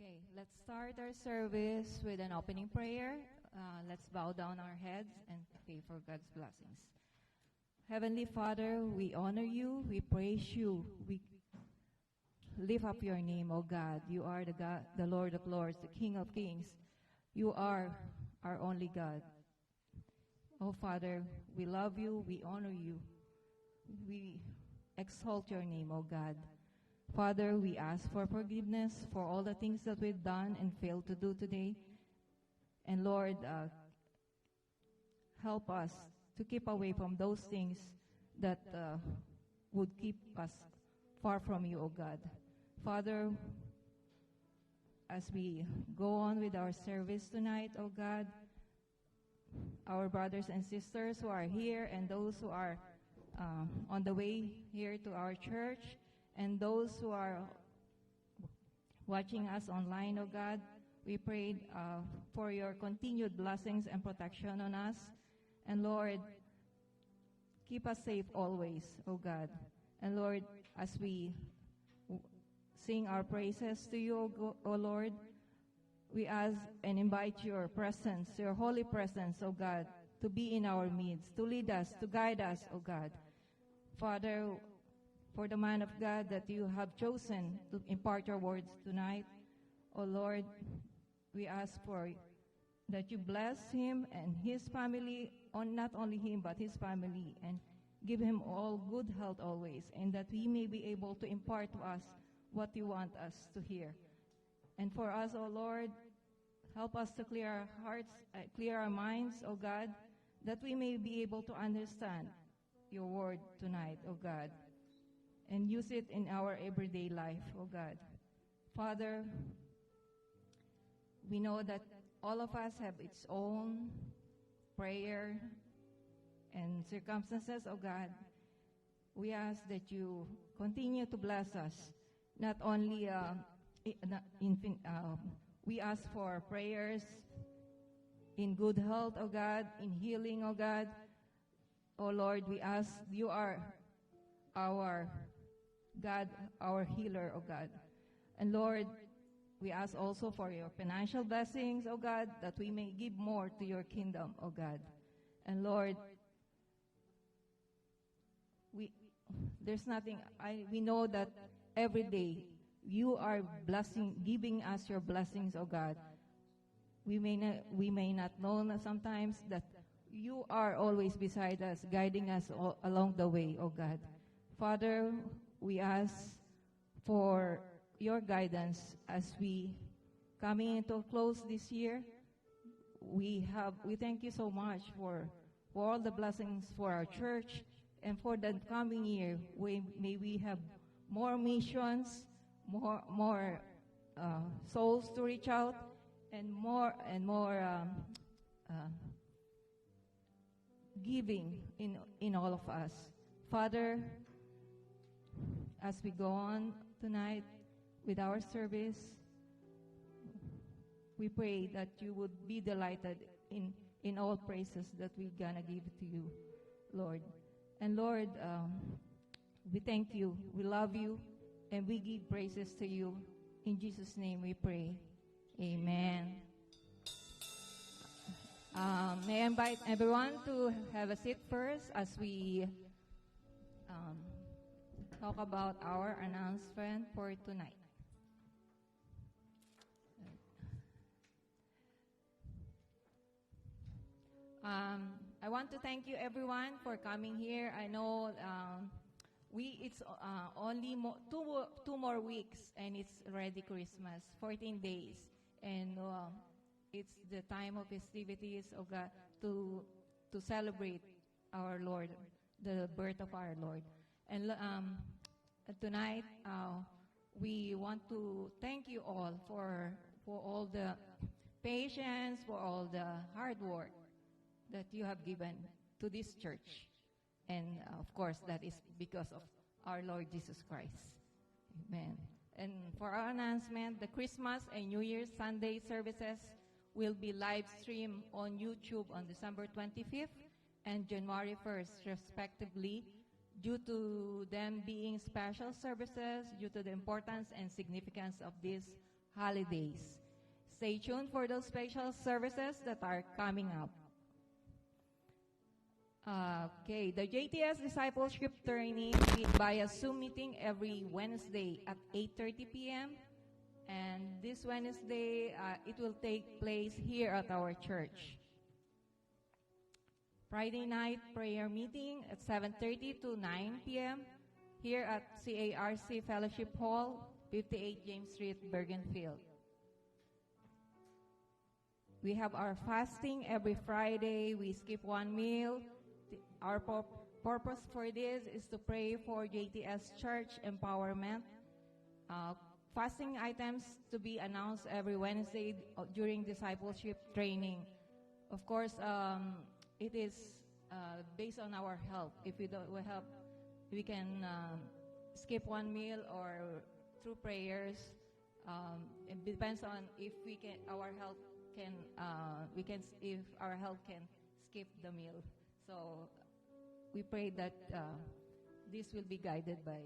Okay, let's start our service with an opening prayer. Let's bow down our heads and pray for God's blessings. Heavenly Father, we honor you, we praise you, we lift up your name, O God. You are the God, the Lord of Lords, the King of Kings. You are our only God. Oh Father, we love you, we honor you. We exalt your name, O God. Father, we ask for forgiveness for all the things that we've done and failed to do today. And Lord, help us to keep away from those things that would keep us far from you, O God. Father, as we go on with our service tonight, O God, our brothers and sisters who are here and those who are on the way here to our church, and those who are watching us online, O God, we pray for your continued blessings and protection on us. And Lord, keep us safe always, O God. And Lord, as we sing our praises to you, O Lord, we ask and invite your presence, your holy presence, O God, to be in our midst, to lead us, to guide us, O God. Father, for the man of God that you have chosen to impart your words tonight, O Lord, we ask for that you bless him and his family, not only him but his family, and give him all good health always, and that we may be able to impart to us what you want us to hear. And for us, O Lord, help us to clear our hearts, clear our minds, O God, that we may be able to understand your word tonight, O God, and use it in our everyday life, O God. Father, we know that all of us have its own prayer and circumstances, O God. We ask that you continue to bless us, not only we ask for prayers in good health, O God, in healing, O God. O Lord, we ask, you are our God, our healer, O God. And Lord, we ask also for your financial blessings, O God, that we may give more to your kingdom, O God. And Lord, we know that every day you are blessing, giving us your blessings, O God. We may not know sometimes that you are always beside us, guiding us along the way, O God. Father, we ask for your guidance as we coming into a close this year. We thank you so much for all the blessings for our church, and for the coming year, may we have more missions, more souls to reach out, and more giving in all of us. Father, as we go on tonight with our service, we pray that you would be delighted in all praises that we're gonna give to you, Lord. And Lord, we thank you, we love you, and we give praises to you. In Jesus' name we pray. Amen. May I invite everyone to have a seat first as we talk about our announcement for tonight. I want to thank you everyone for coming here. I know it's only two more weeks and it's already Christmas, 14 days. And it's the time of festivities of God to celebrate our Lord, the birth of our Lord. And tonight, we want to thank you all for all the patience, for all the hard work that you have given to this church. And of course, that is because of our Lord Jesus Christ. Amen. And for our announcement, the Christmas and New Year's Sunday services will be live streamed on YouTube on December 25th and January 1st, respectively, due to them being special services, due to the importance and significance of this holidays. Stay tuned for those special services that are coming up. Okay, the JTS Discipleship Training meet by a Zoom meeting every Wednesday at 8:30 p.m. And this Wednesday, it will take place here at our church. Friday night prayer meeting at 7:30 to 9 p.m. here at CARC Fellowship Hall, 58 James Street, Bergenfield. We have our fasting every Friday. We skip one meal. Our purpose for this is to pray for JTS Church empowerment. Fasting items to be announced every Wednesday during discipleship training. Of course, it is based on our health. If we don't help, we can skip one meal or through prayers. It depends on if we can, our health can, if our health can skip the meal. So we pray that this will be guided by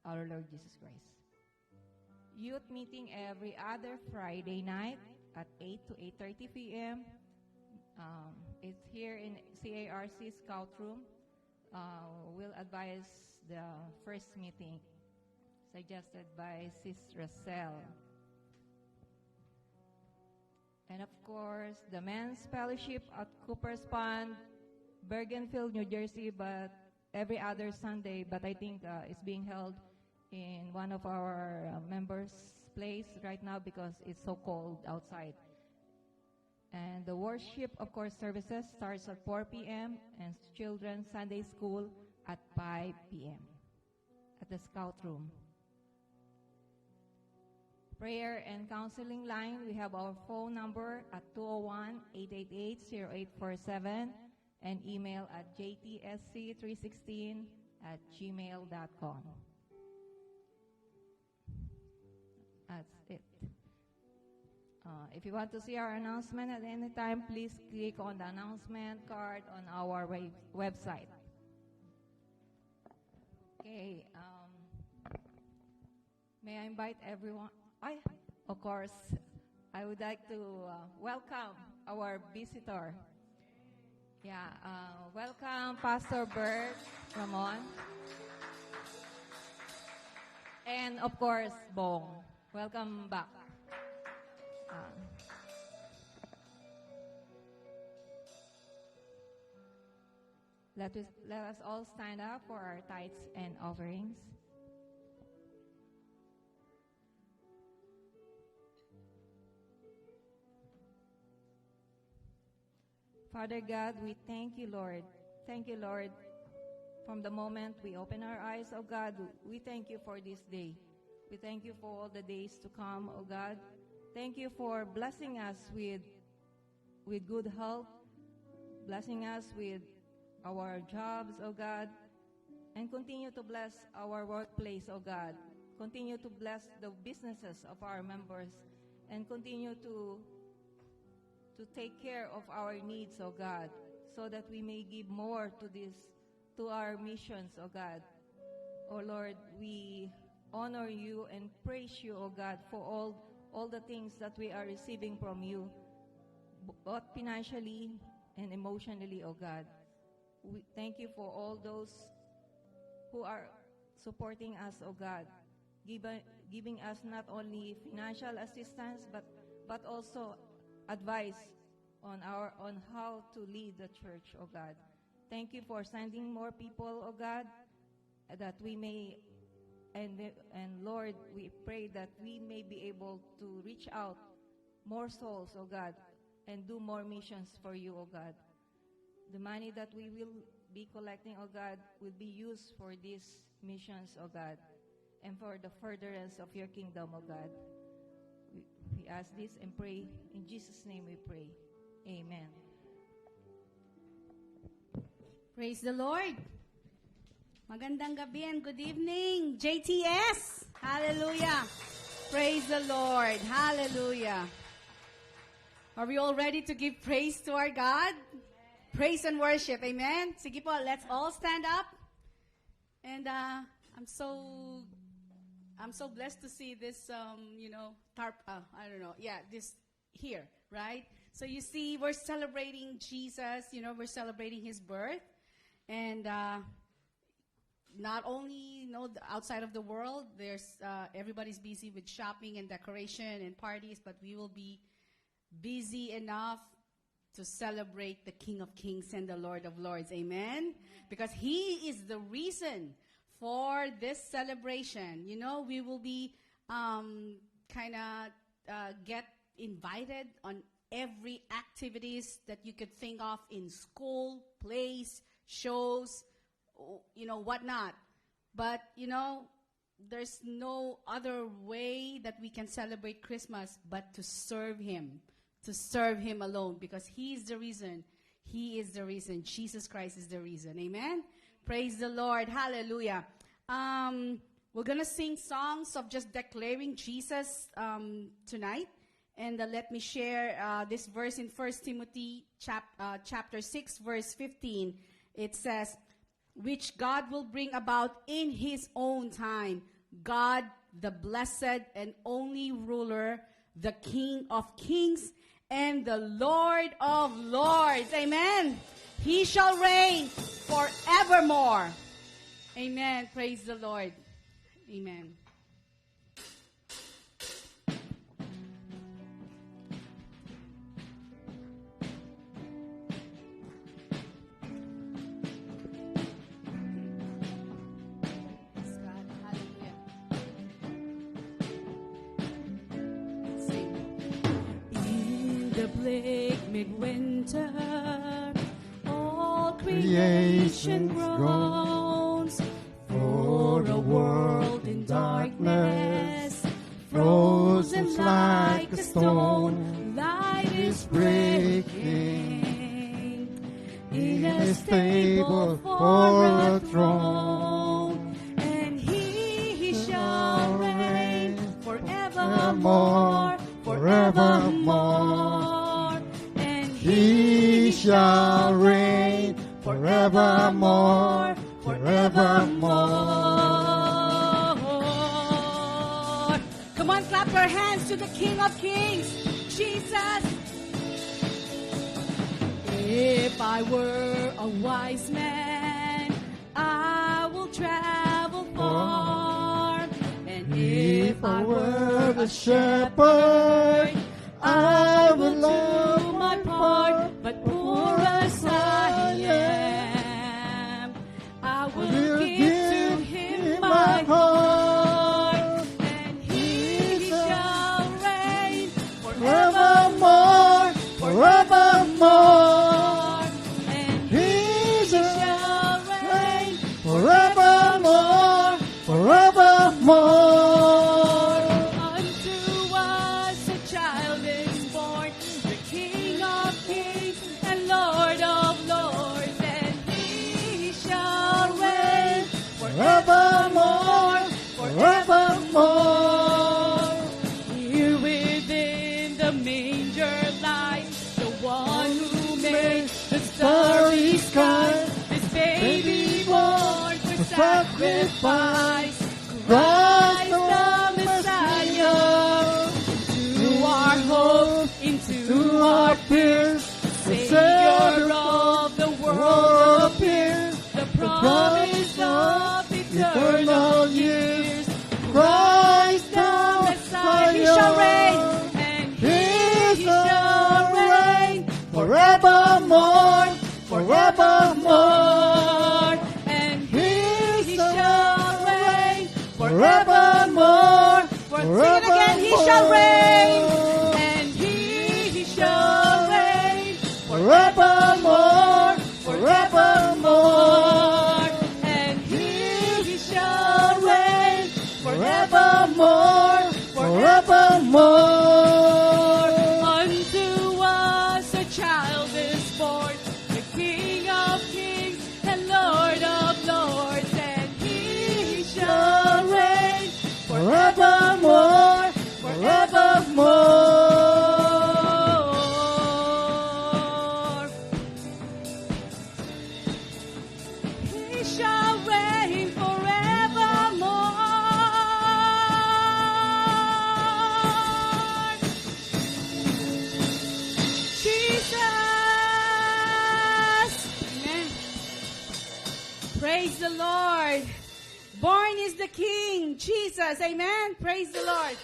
our Lord Jesus Christ. Youth meeting every other Friday night at 8 to 8:30 p.m. It's here in CARC Scout Room. We'll advise the first meeting suggested by Sis Rosel. And of course, the Men's Fellowship at Cooper's Pond, Bergenfield, New Jersey, but every other Sunday. But I think it's being held in one of our members' place right now because it's so cold outside. And the worship, of course, services starts at 4 p.m. and children's Sunday school at 5 p.m. at the Scout Room. Prayer and counseling line, we have our phone number at 201-888-0847 and email at jtsc316@gmail.com. That's it. If you want to see our announcement at any time, please click on the announcement card on our website. Okay. May I invite everyone? Of course, I would like to welcome our visitor. Yeah, welcome Pastor Bert Ramon. And of course, Bong. Welcome back. Let us all stand up for our tithes and offerings. Father God, we thank you, Lord. Thank you, Lord. From the moment we open our eyes, oh God, we thank you for this day. We thank you for all the days to come, oh God. Thank you for blessing us with good health, blessing us with our jobs, oh God, and continue to bless our workplace, oh God. Continue to bless the businesses of our members, and continue to take care of our needs, oh God, so that we may give more to our missions, oh God. Oh Lord, we honor you and praise you, oh God, for all the things that we are receiving from you, both financially and emotionally, oh God. We thank you for all those who are supporting us, oh God, giving us not only financial assistance but also advice on how to lead the church, oh God. Thank you for sending more people, oh God, that we may, and Lord, we pray that we may be able to reach out more souls, oh God, and do more missions for you, oh God. The money that we will be collecting, oh God, will be used for these missions, oh God, and for the furtherance of your kingdom, oh God. We ask this and pray. In Jesus' name we pray. Amen. Praise the Lord. Magandang gabi and good evening, JTS. Hallelujah. Praise the Lord. Hallelujah. Are we all ready to give praise to our God? Praise and worship. Amen. Sige po, let's all stand up. And I'm so I'm so blessed to see this, tarp, I don't know, this here, right? So you see, we're celebrating Jesus, we're celebrating his birth. And not only, outside of the world, there's everybody's busy with shopping and decoration and parties, but we will be busy enough to celebrate the King of Kings and the Lord of Lords. Amen? Because he is the reason for this celebration. We will be get invited on every activities that you could think of in school, plays, shows, whatnot. But, there's no other way that we can celebrate Christmas but to serve him alone, because he is the reason. He is the reason. Jesus Christ is the reason. Amen? Praise the Lord. Hallelujah. We're going to sing songs of just declaring Jesus tonight. And let me share this verse in 1 Timothy chapter 6, verse 15. It says, which God will bring about in his own time. God, the blessed and only ruler, the King of kings, and the Lord of lords. Amen. He shall reign forevermore. Amen. Praise the Lord. Amen. Praise God. Hallelujah. Sing. In the bleak midwinter, all creation groans for a world in darkness, frozen like a stone. Light is breaking in a stable for a throne, and he shall reign forevermore, forevermore, and he shall reign forevermore, forevermore. Come on, clap your hands to the King of Kings, Jesus. If I were a wise man, I will travel far. And if I were a shepherd, I will do my part. But poor as I am, I will give to him my heart, and he shall reign forevermore, forevermore, and he shall reign forevermore, forevermore. Unto us a child is born, the King of kings and Lord of lords, and he shall reign forevermore, forevermore. Here within the manger lies the one who made the starry sky. This baby born for sacrifice, Christ the Messiah. To our hope, into our fears, Savior of the world appears. The promise of eternal years, Christ the Messiah. He shall reign, and he shall reign forevermore, forevermore, and he shall reign forevermore. Sing it again. He shall reign, and he shall reign forevermore, forevermore, and he shall reign forevermore, forevermore. Unto us a child is born, the King of kings and Lord of lords, and he shall reign forevermore, forevermore. Praise the Lord. Born is the King, Jesus. Amen. Praise the Lord.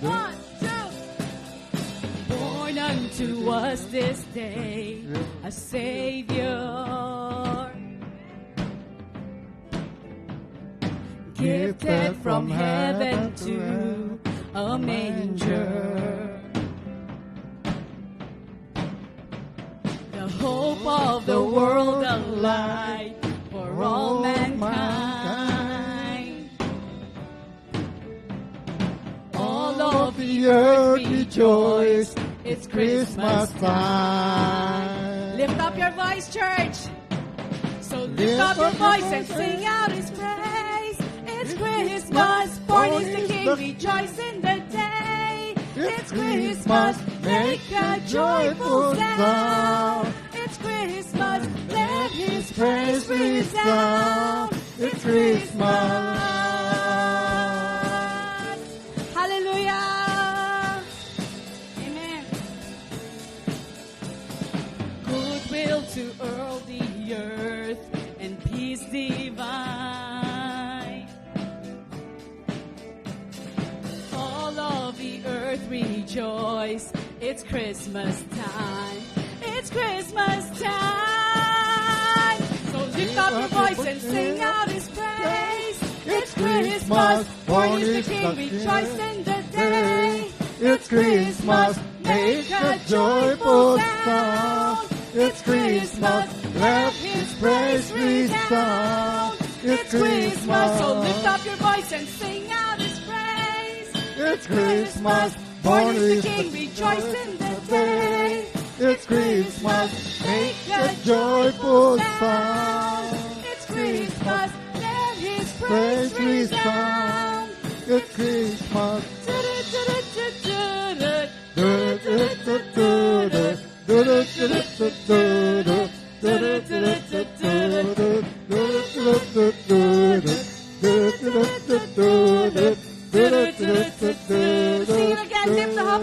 One, two. Born unto us this day a Savior, gifted from heaven to a manger, the hope of the world, a light for all mankind. All of the earth rejoice, it's Christmas time. Lift up your voice, church. So lift up your voice and sing out His praise. It's Christmas, born is the King, rejoice in the day. It's Christmas, make a joyful sound. It's Christmas, let His praise resound. It's Christmas. Hallelujah. Amen. Goodwill to all the earth and peace divine. All of the earth rejoice. It's Christmas time. It's Christmas time. So lift up your voice and sing out His praise. It's Christmas, born is the King, rejoice in the day. It's Christmas, make a joyful sound. It's Christmas, let His praise resound. It's Christmas, so lift up your voice and sing out His praise. It's Christmas, born is the King, rejoice in the day. It's Christmas, make a joyful sound. It's Christmas, let His praise resound. It's Christmas. Sing it again, lift up.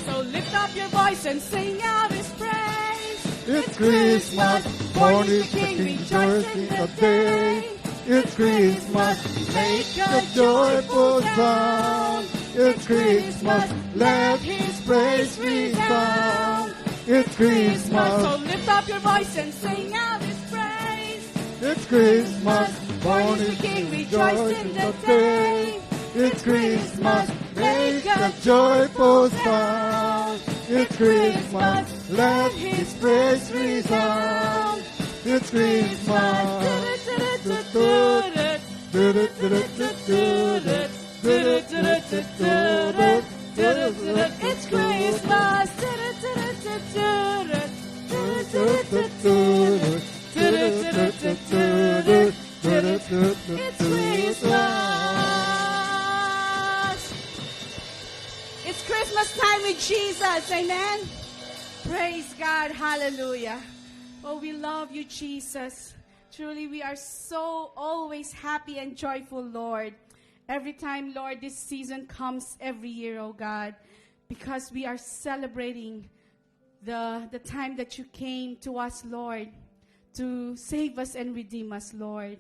So lift up your voice and sing out His praise. It's Christmas, born is the King, rejoice in the day. It's Christmas, make a joyful sound. It's Christmas, let His praise resound. It's Christmas, so lift up your voice and sing out His praise. It's Christmas, born is the King, rejoice in the day. It's Christmas, make a joyful sound. It's Christmas, let His praise resound. It's Christmas. It's Christmas. It's Christmas. It's Christmas time with Jesus. Amen. Praise God. Hallelujah. Oh, we love you, Jesus. Truly, we are so always happy and joyful, Lord. Every time, Lord, this season comes every year, oh God, because we are celebrating the time that you came to us, Lord, to save us and redeem us, Lord.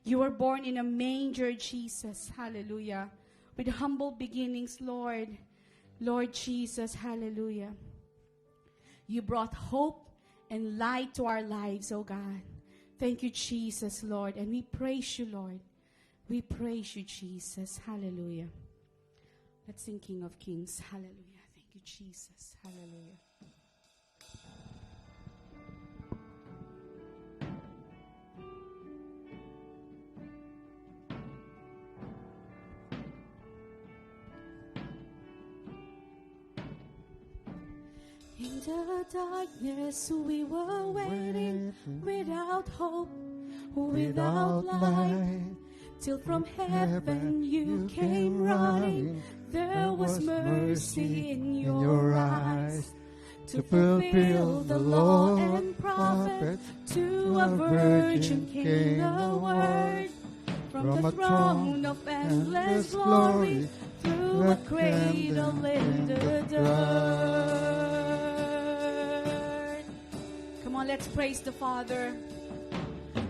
You were born in a manger, Jesus. Hallelujah. With humble beginnings, Lord. Lord Jesus, hallelujah. You brought hope and light to our lives, oh God. Thank you, Jesus, Lord. And we praise you, Lord. We praise you, Jesus. Hallelujah. Let's sing King of Kings. Hallelujah. Thank you, Jesus. Hallelujah. In the darkness we were waiting, without hope, without light, till from heaven you came running. There was mercy in your eyes to fulfill the law and prophets, to a virgin came the word. From the throne of endless glory, through a cradle in the dirt. Come on, let's praise the Father.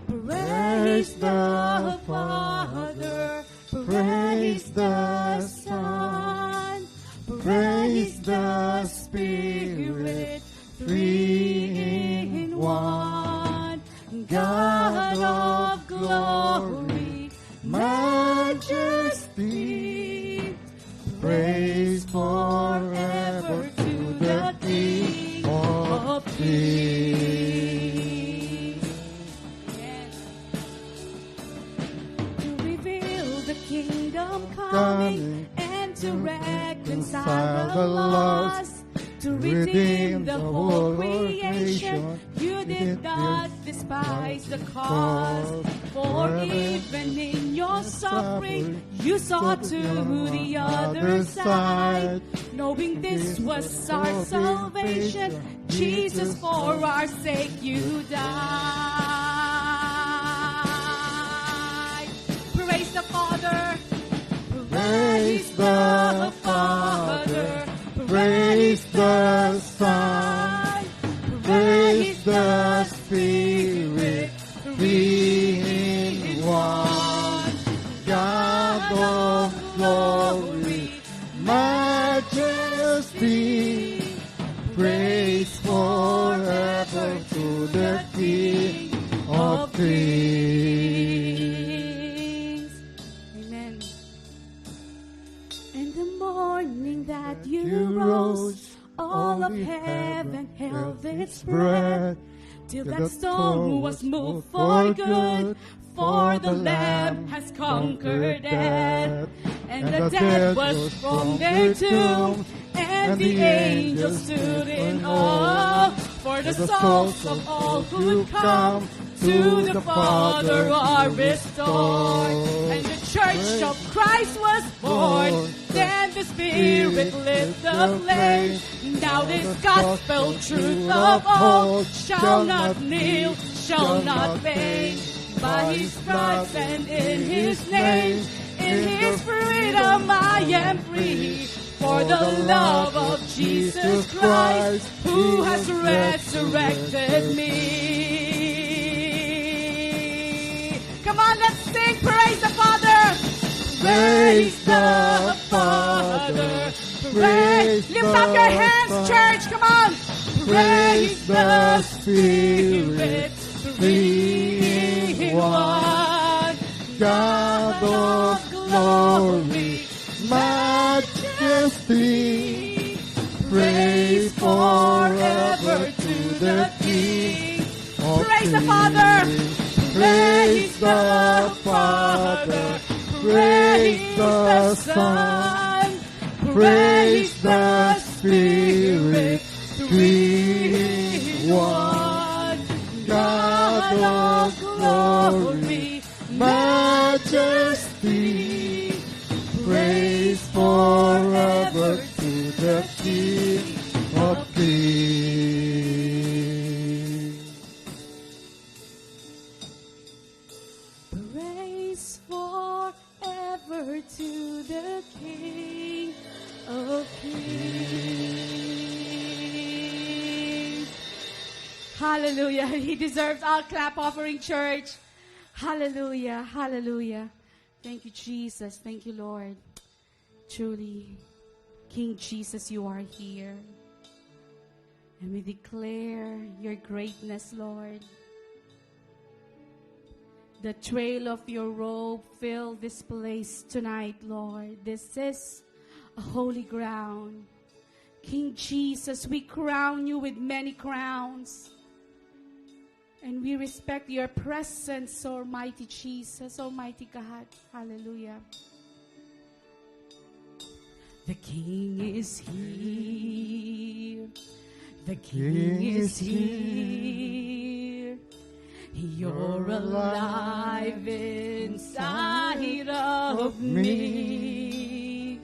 Praise the Father, praise the Son, praise the Spirit, three in one. God of glory, majesty, praise forever to the King of Kings. Yes. To reveal the kingdom coming and to reconcile the lost, to redeem the whole creation. You did not despise the cause, for even in your suffering you saw to the other side. Knowing this was our salvation, Jesus, for our sake you died. Praise the Father, praise the Father, praise the Son, praise the Spirit, three in one. God of glory, majesty, praise forever to the King of Kings. Amen. In the morning that you rose, all of heaven held its breath, till that stone was moved for good. For the Lamb has conquered death, and the dead was from their tomb, and the angels stood in awe. For the souls of all who come to the Father are restored, and the church of Christ was born. Then the Spirit lit the flame. Now this gospel truth of old shall not kneel, shall not faint. By His stripes and in His name, in His freedom I am free. For the love of Jesus Christ, who has resurrected me. Come on, let's sing, praise the Father. Praise the Father. Praise. Lift up your hands, church. Come on. Praise the Spirit. Three in one. God of glory, majesty, praise forever to the King. Praise the Father. Praise the Father. Praise the Son, praise the Spirit, three in one. God of glory, majesty, praise forever to the King of Kings. Praise forever to the King of Kings. Hallelujah. He deserves our clap offering, church. Hallelujah. Hallelujah. Thank you, Jesus. Thank you, Lord. Truly, King Jesus, you are here. And we declare your greatness, Lord. The trail of your robe fill this place tonight, Lord. This is a holy ground. King Jesus, we crown you with many crowns. And we respect your presence, Almighty Jesus, Almighty God. Hallelujah. The King is here. The King is here. You're alive inside of me.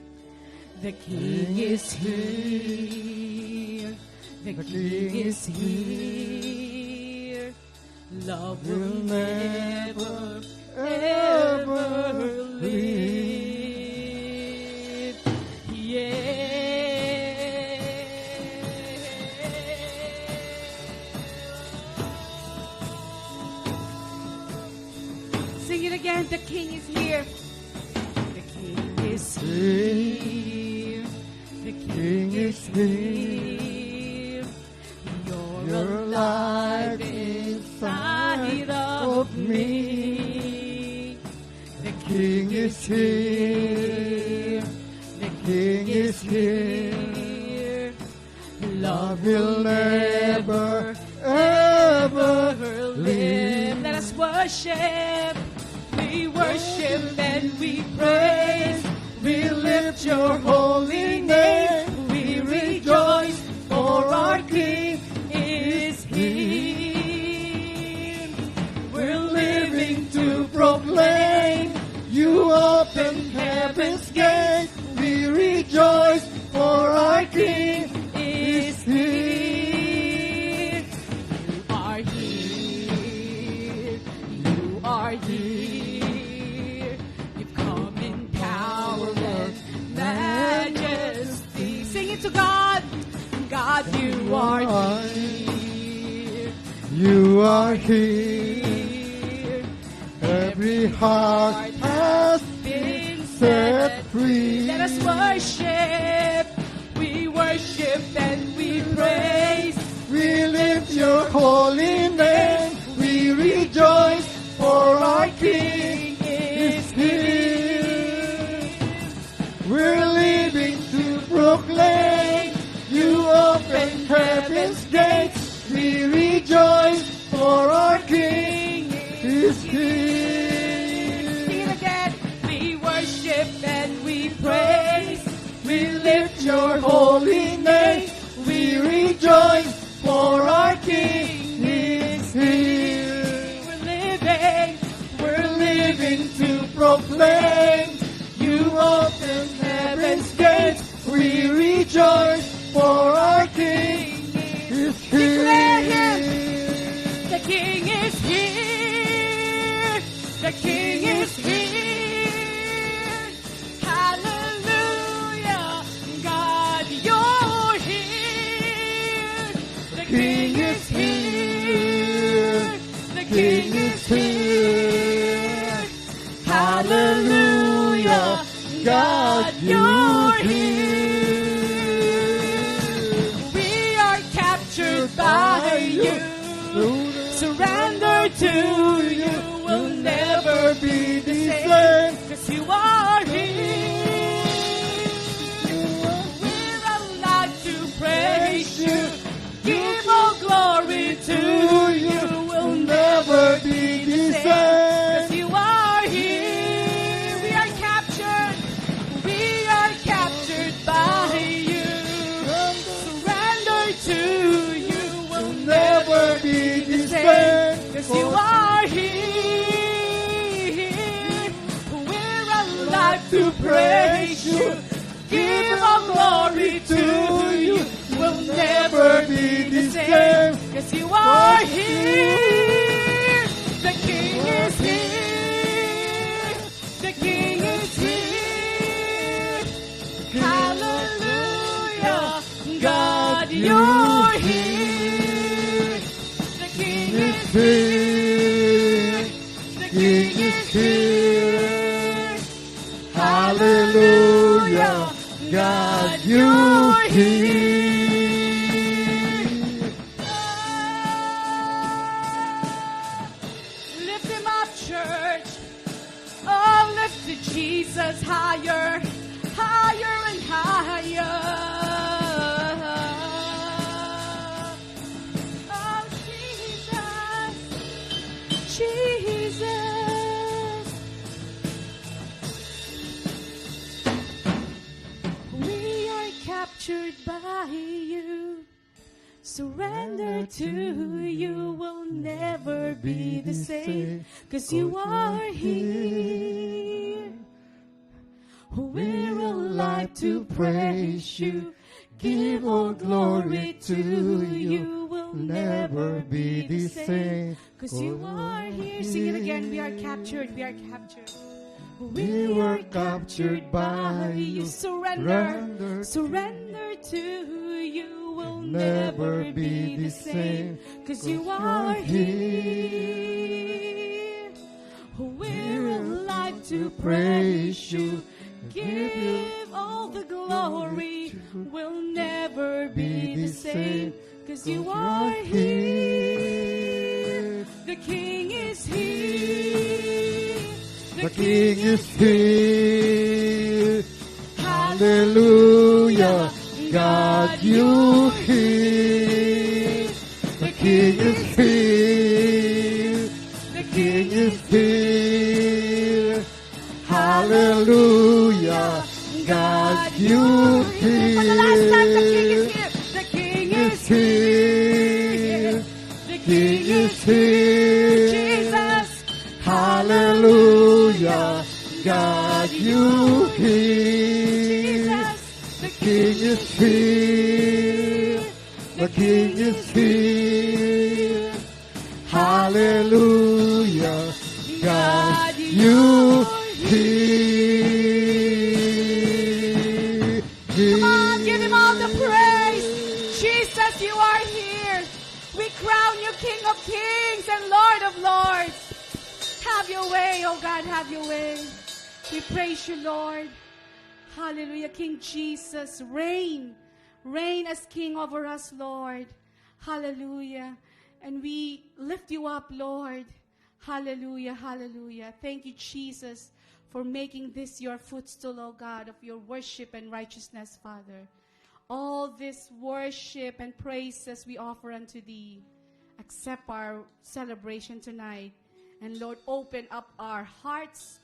The King is here. The King is here. Love will never, ever leave. Sing it again. The King is here. The King is here. The King is here. You're alive inside of me. The King is here. The King is here. Love will never, ever live. Let us worship. We worship and we praise. We lift your holy name. We rejoice, for our King is here. We're living to proclaim. You open heaven's gate. We rejoice, for our King is here. You are here. You are here. You've come in power and majesty. Sing it to God. God, you are here. You are here. Every heart has Been set free. Let us worship. We worship and we praise. We lift your holy name. We rejoice, for our King is here. We're living to proclaim. You open heaven's gates. We rejoice, for our King is here. Sing it again. We worship and we praise. We lift your holy name. We rejoice, for our King is here. We're living to proclaim. You open heaven's gates. We rejoice, for our King is Declare here. The King is here. The King is here. Hallelujah. God, you're here. The King is here. The King is here. Hallelujah. God, you're here. We are captured by you. Surrender to you. Will never be the same. 'Cause you are here. We're allowed to praise you. Give all glory to you. Will never be the same. 'Cause you are here. We are captured. We are captured by you. Surrender to you. Will never be the same. 'Cause you are here. We're allowed to praise you. Give all glory to you. Will never be the same. 'Cause you are here. The King is here. The King is here. Hallelujah. God, you're here. The King is here. The King is here. Hallelujah. God, you're here. Lift him up, church. Oh, lift Jesus higher, higher and higher. Oh, Jesus, Jesus. We are captured by you. Surrender to you. Will never be the same. 'Cause you are here. We're alive to praise you. give all glory to you. Will never be the same. 'Cause you are here. Sing it again. We are captured. We are captured. We were captured by you. Surrender. Surrender to you. Will never be the same. 'Cause you are here. We're alive to praise you. Give all the glory. Will never be the same. 'Cause you are here. The King is here. The King is here. Hallelujah. God, you here. The King is here. The King is here. Hallelujah. God, you here. For the last time, the King is here. The King is here. The King is here. Jesus. Hallelujah. God, you here. Jesus. The King is here. The King is here. Hallelujah. God, you here. Come on, give him all the praise. Jesus, you are here. We crown you King of Kings and Lord of Lords. Have your way, oh God, have your way. We praise you, Lord. Hallelujah. King Jesus, reign. Reign as King over us, Lord. Hallelujah. And we lift you up, Lord. Hallelujah, hallelujah. Thank you, Jesus, for making this your footstool, O God, of your worship and righteousness, Father. All this worship and praises we offer unto thee. Accept our celebration tonight. And Lord, open up our hearts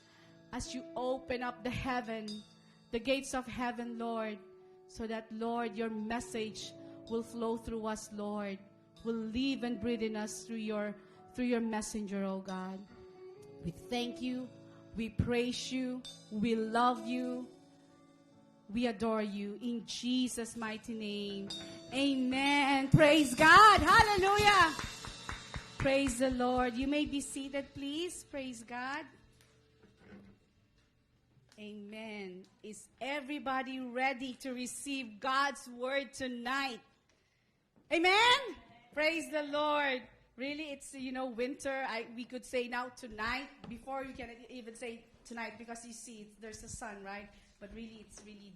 as you open up the heaven, the gates of heaven, Lord, so that, Lord, your message will flow through us, Lord, will live and breathe in us through your messenger, oh God. We thank you, we praise you, we love you, we adore you. In Jesus' mighty name, amen. Praise God. Hallelujah. Praise the Lord. You may be seated, please. Praise God. Amen. Is everybody ready to receive God's word tonight? Amen. Praise the Lord. Really, it's, winter. We could say now tonight. Before you can even say tonight, because you see, there's the sun, right? But really, it's really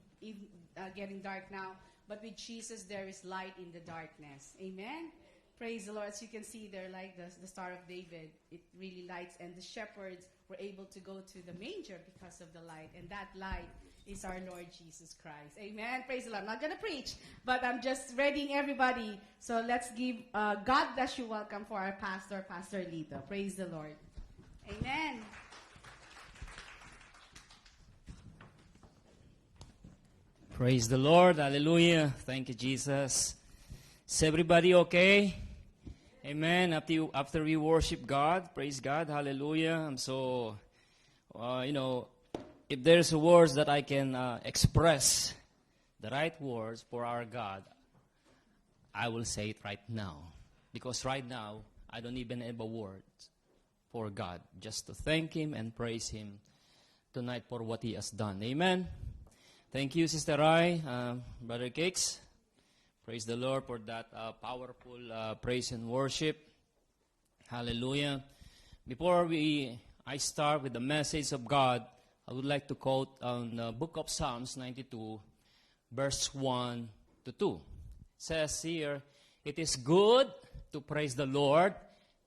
getting dark now. But with Jesus, there is light in the darkness. Amen. Praise the Lord. As you can see there, like the Star of David, it really lights. And the shepherds were able to go to the manger because of the light. And that light is our Lord Jesus Christ. Amen. Praise the Lord. I'm not going to preach, but I'm just readying everybody. So let's give God bless you welcome for our pastor, Pastor Lito. Praise the Lord. Amen. Praise the Lord. Hallelujah. Thank you, Jesus. Is everybody okay? Amen. After we worship God, praise God. Hallelujah. I'm so, if there's words that I can express the right words for our God, I will say it right now. Because right now, I don't even have a word for God. Just to thank Him and praise Him tonight for what He has done. Amen. Thank you, Sister Rai, Brother Cakes. Praise the Lord for that powerful praise and worship. Hallelujah. Before I start with the message of God, I would like to quote on the book of Psalms 92, verse 1 to 2. It says here, "It is good to praise the Lord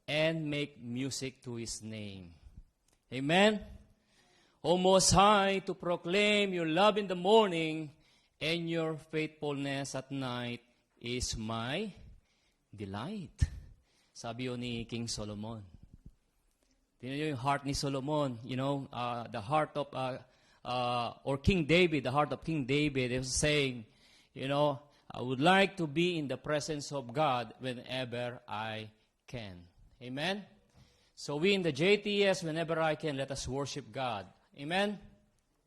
and make music to His name." Amen. O Most High, to proclaim your love in the morning and your faithfulness at night is my delight. Sabi yun ni King Solomon. Tingnan nyo yung heart ni Solomon. The heart of, or King David, the heart of King David is saying, I would like to be in the presence of God whenever I can. Amen? So we in the JTS, whenever I can, let us worship God. Amen?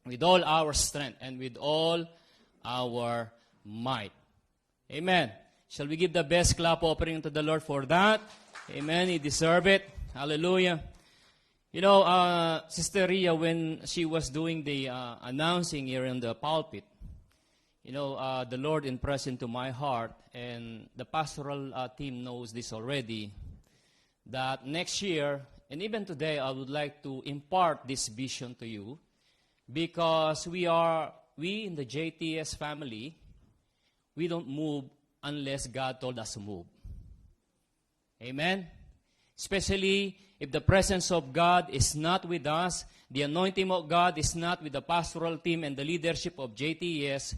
With all our strength and with all our might. Amen. Shall we give the best clap offering to the Lord for that? Amen. He deserves it. Hallelujah. You know, Sister Ria, when she was doing the announcing here in the pulpit, you know, the Lord impressed into my heart, and the pastoral team knows this already, that next year, and even today, I would like to impart this vision to you, because we in the JTS family, we don't move unless God told us to move. Amen? Especially if the presence of God is not with us, the anointing of God is not with the pastoral team and the leadership of JTS,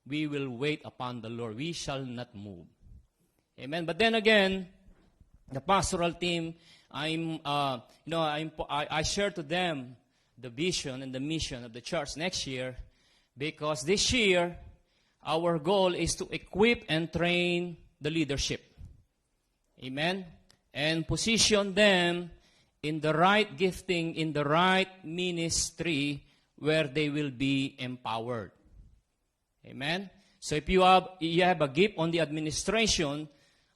we will wait upon the Lord. We shall not move. Amen? But then again, the pastoral team, I share to them the vision and the mission of the church next year, because this year, our goal is to equip and train the leadership. Amen? And position them in the right gifting, in the right ministry, where they will be empowered. Amen? So if you have a gift on the administration,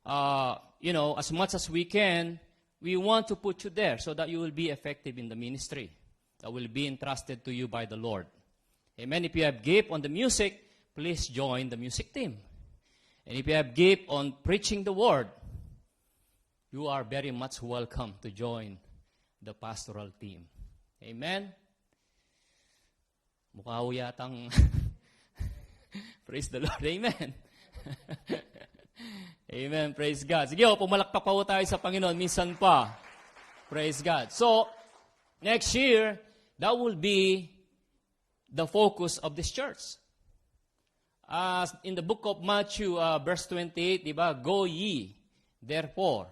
as much as we can, we want to put you there so that you will be effective in the ministry that will be entrusted to you by the Lord. Amen. If you have gift on the music, please join the music team. And if you have gift on preaching the word, you are very much welcome to join the pastoral team. Amen. Mukha ho yatang praise the Lord. Amen. Amen. Praise God. Sige, pumalakpak pa ho tayo sa Panginoon. Minsan pa. Praise God. So, next year, that will be the focus of this church. In the book of Matthew, verse 28, diba? Go ye, therefore,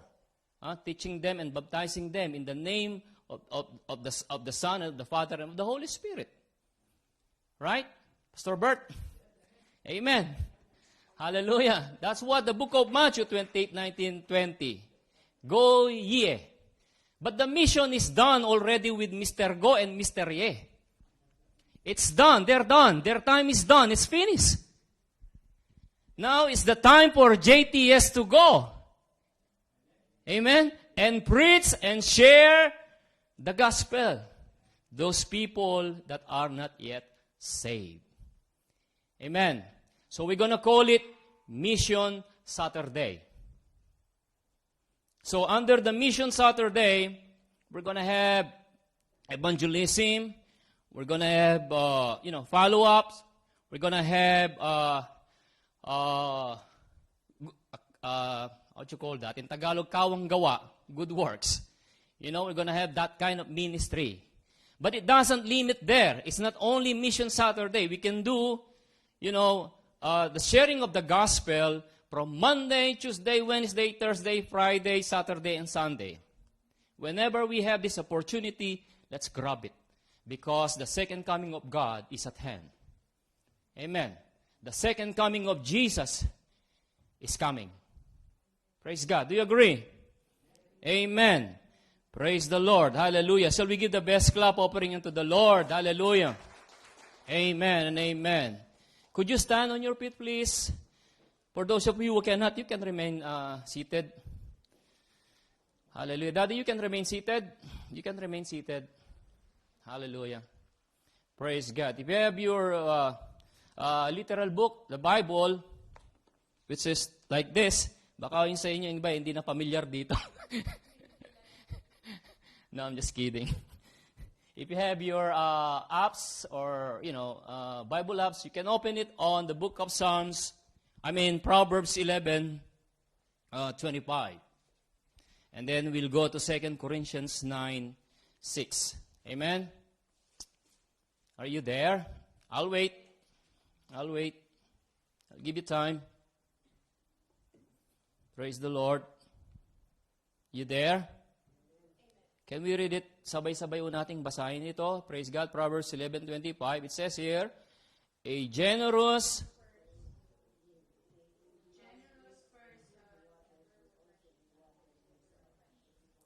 teaching them and baptizing them in the name of the Son, and of the Father, and of the Holy Spirit. Right? Pastor Bert? Amen. Hallelujah. That's what the book of Matthew 28, 19, 20. Go ye. But the mission is done already with Mr. Go and Mr. Ye. It's done. They're done. Their time is done. It's finished. Now it's the time for JTS to go. Amen? And preach and share the gospel. Those people that are not yet saved. Amen. So we're going to call it Mission Saturday. So under the Mission Saturday, we're going to have evangelism. We're going to have, follow-ups. We're going to have, what you call that? In Tagalog, kawang gawa, good works. We're going to have that kind of ministry. But it doesn't limit there. It's not only Mission Saturday. We can do, the sharing of the gospel from Monday, Tuesday, Wednesday, Thursday, Friday, Saturday, and Sunday. Whenever we have this opportunity, let's grab it. Because the second coming of God is at hand. Amen. The second coming of Jesus is coming. Praise God. Do you agree? Amen. Praise the Lord. Hallelujah. Shall we give the best clap offering unto the Lord? Hallelujah. Amen and amen. Could you stand on your feet, please? For those of you who cannot, you can remain seated. Hallelujah. Daddy, you can remain seated. You can remain seated. Hallelujah. Praise God. If you have your literal book, the Bible, which is like this, baka yung sa inyo yung iba, hindi na familiar dito. No, I'm just kidding. If you have your apps or, Bible apps, you can open it on the book of Proverbs 11, 25. And then we'll go to 2 Corinthians 9, 6. Amen? Are you there? I'll wait. I'll give you time. Praise the Lord. You there? Can we read it? Sabay-sabay nating basahin ito. Praise God. Proverbs 11:25. It says here, a generous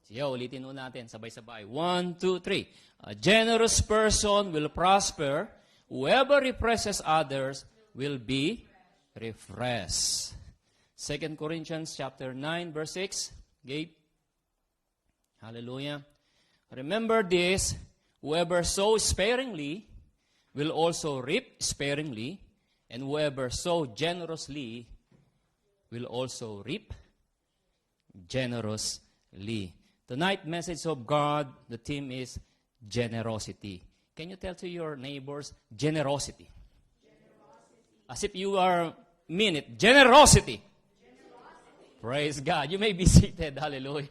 Sige, ulitin natin. Sabay-sabay. 1, 2, 3. A generous person will prosper. Whoever represses others will be refreshed. 2 Corinthians chapter 9, verse 6. Gabe. Hallelujah. Remember this, whoever sows sparingly will also reap sparingly, and whoever sows generously will also reap generously. Tonight, message of God, the theme is generosity. Can you tell to your neighbors, generosity? As if you mean it. Generosity. Praise God. You may be seated. Hallelujah.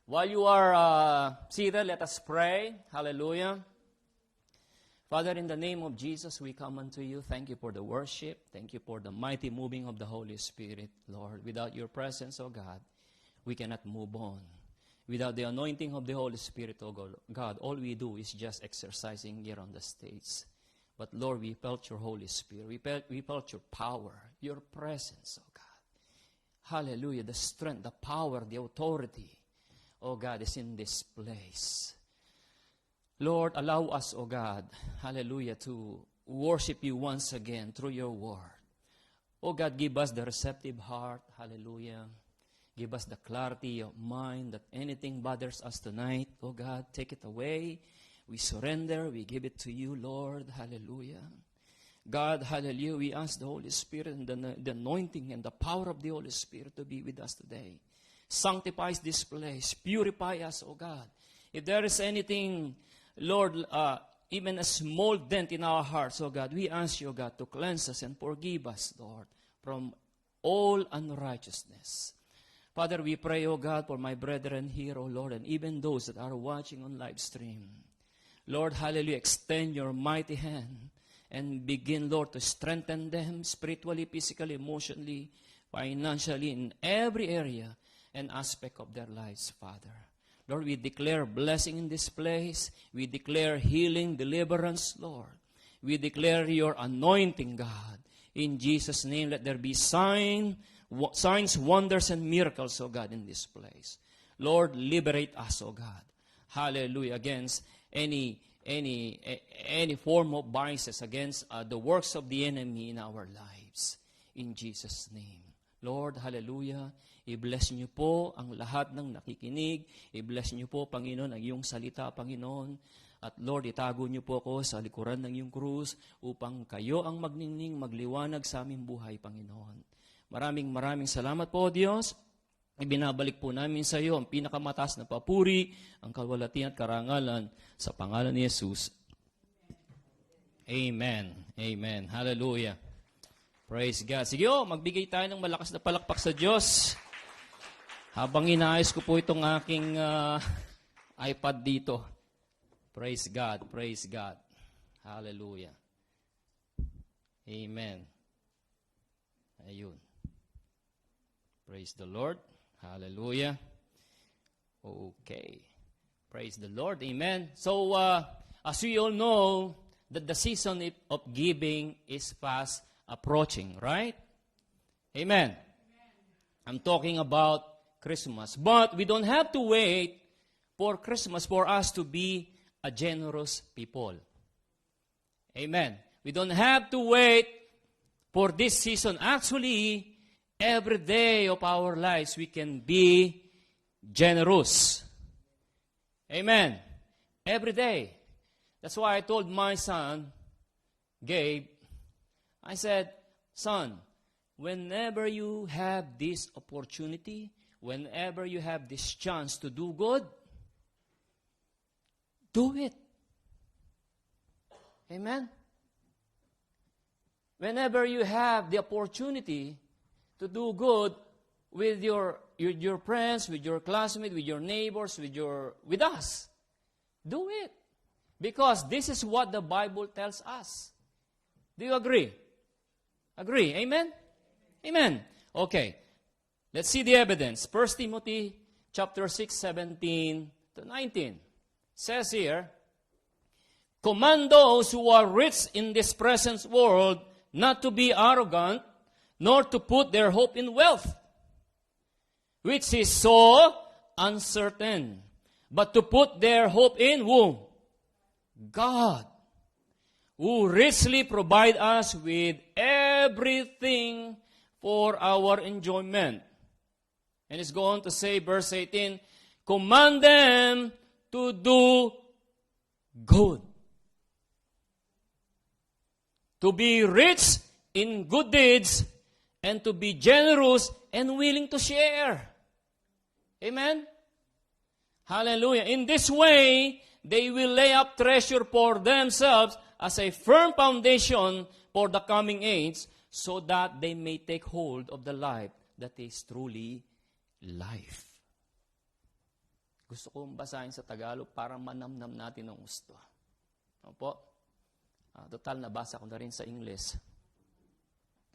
While you are seated, let us pray. Hallelujah. Father, in the name of Jesus, we come unto you. Thank you for the worship. Thank you for the mighty moving of the Holy Spirit, Lord. Without your presence, O God, we cannot move on. Without the anointing of the Holy Spirit, O God, all we do is just exercising here on the stage. But Lord, we felt your Holy Spirit. We felt your power, your presence, oh God. Hallelujah. The strength, the power, the authority, oh God, is in this place. Lord, allow us, oh God, hallelujah, to worship you once again through your word. Oh God, give us the receptive heart, hallelujah. Give us the clarity of mind that anything bothers us tonight, oh God, take it away. We surrender, we give it to you, Lord. Hallelujah. God, hallelujah, we ask the Holy Spirit and the anointing and the power of the Holy Spirit to be with us today. Sanctify this place. Purify us, oh God. If there is anything, Lord, even a small dent in our hearts, oh God, we ask you, oh God, to cleanse us and forgive us, Lord, from all unrighteousness. Father, we pray, oh God, for my brethren here, oh Lord, and even those that are watching on live stream. Lord, hallelujah, extend your mighty hand and begin, Lord, to strengthen them spiritually, physically, emotionally, financially, in every area and aspect of their lives, Father. Lord, we declare blessing in this place. We declare healing, deliverance, Lord. We declare your anointing, God. In Jesus' name, let there be signs, wonders, and miracles, oh God, in this place. Lord, liberate us, oh God. Hallelujah, against any form of biases, against the works of the enemy in our lives. In Jesus' name. Lord, hallelujah, i-bless niyo po ang lahat ng nakikinig. I-bless niyo po, Panginoon, ang iyong salita, Panginoon. At Lord, itago niyo po ako sa likuran ng iyong krus upang kayo ang magningning, magliwanag sa aming buhay, Panginoon. Maraming salamat po, Diyos. Ibinabalik po namin sa iyo ang pinakamataas na papuri, ang kawalatian at karangalan sa pangalan ni Jesus. Amen. Amen. Hallelujah. Praise God. Sige, magbigay tayo ng malakas na palakpak sa Diyos. Habang inaayos ko po itong aking iPad dito. Praise God. Praise God. Hallelujah. Amen. Ayun. Praise the Lord. Hallelujah. Okay. Praise the Lord. Amen. So, as we all know, that the season of giving is fast approaching, right? Amen. I'm talking about Christmas. But we don't have to wait for Christmas for us to be a generous people. Amen. We don't have to wait for this season. Actually, every day of our lives, we can be generous. Amen. Every day. That's why I told my son, Gabe, I said, son, whenever you have this opportunity, whenever you have this chance to do good, do it. Amen. Whenever you have the opportunity to do good with your friends, with your classmates, with your neighbors, with us, do it. Because this is what the Bible tells us. Do you agree? Agree? Amen? Amen. Okay. Let's see the evidence. 1 Timothy chapter 6, 17 to 19. Says here, command those who are rich in this present world not to be arrogant, nor to put their hope in wealth, which is so uncertain, but to put their hope in whom? God, who richly provide us with every everything for our enjoyment. And it's going to say, verse 18, command them to do good. To be rich in good deeds, and to be generous and willing to share. Amen? Hallelujah. In this way, they will lay up treasure for themselves as a firm foundation for the coming age, so that they may take hold of the life that is truly life. Gusto kong basahin sa Tagalog para manamnam natin ang gusto. Opo? Total, nabasa ko na rin sa English.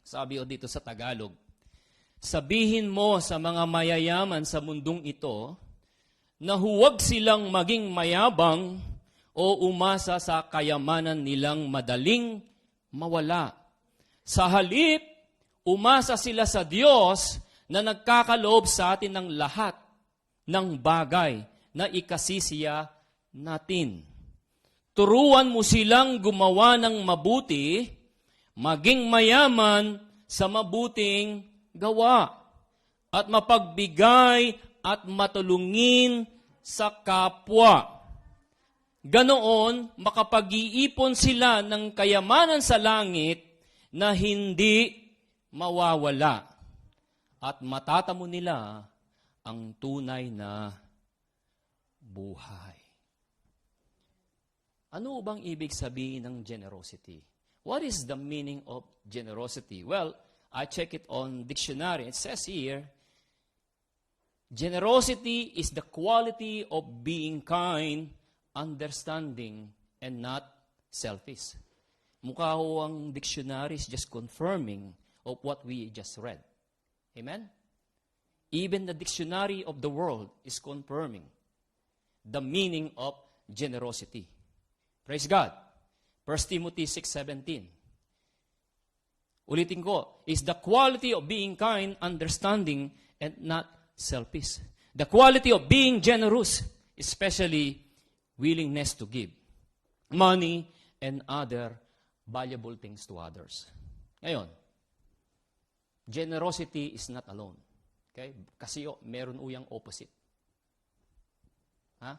Sabi o dito sa Tagalog, sabihin mo sa mga mayayaman sa mundong ito na huwag silang maging mayabang o umasa sa kayamanan nilang madaling mawala. Sa halip, umasa sila sa Diyos na nagkakaloob sa atin ng lahat ng bagay na ikasisiya natin. Turuan mo silang gumawa ng mabuti, maging mayaman sa mabuting gawa, at mapagbigay at matulungin sa kapwa. Ganoon, makapag-iipon sila ng kayamanan sa langit na hindi mawawala, at matatamo nila ang tunay na buhay. Ano bang ibig sabihin ng generosity? What is the meaning of generosity? Well, I check it on dictionary. It says here, generosity is the quality of being kind, understanding, and not selfish. Mukha ho ang dictionary is just confirming of what we just read. Amen? Even the dictionary of the world is confirming the meaning of generosity. Praise God. 1 Timothy 6:17. Ulitin ko, is the quality of being kind, understanding, and not selfish. The quality of being generous, especially willingness to give money and other valuable things to others. Ngayon, generosity is not alone. Okay? Kasi meron uyang opposite. Ha?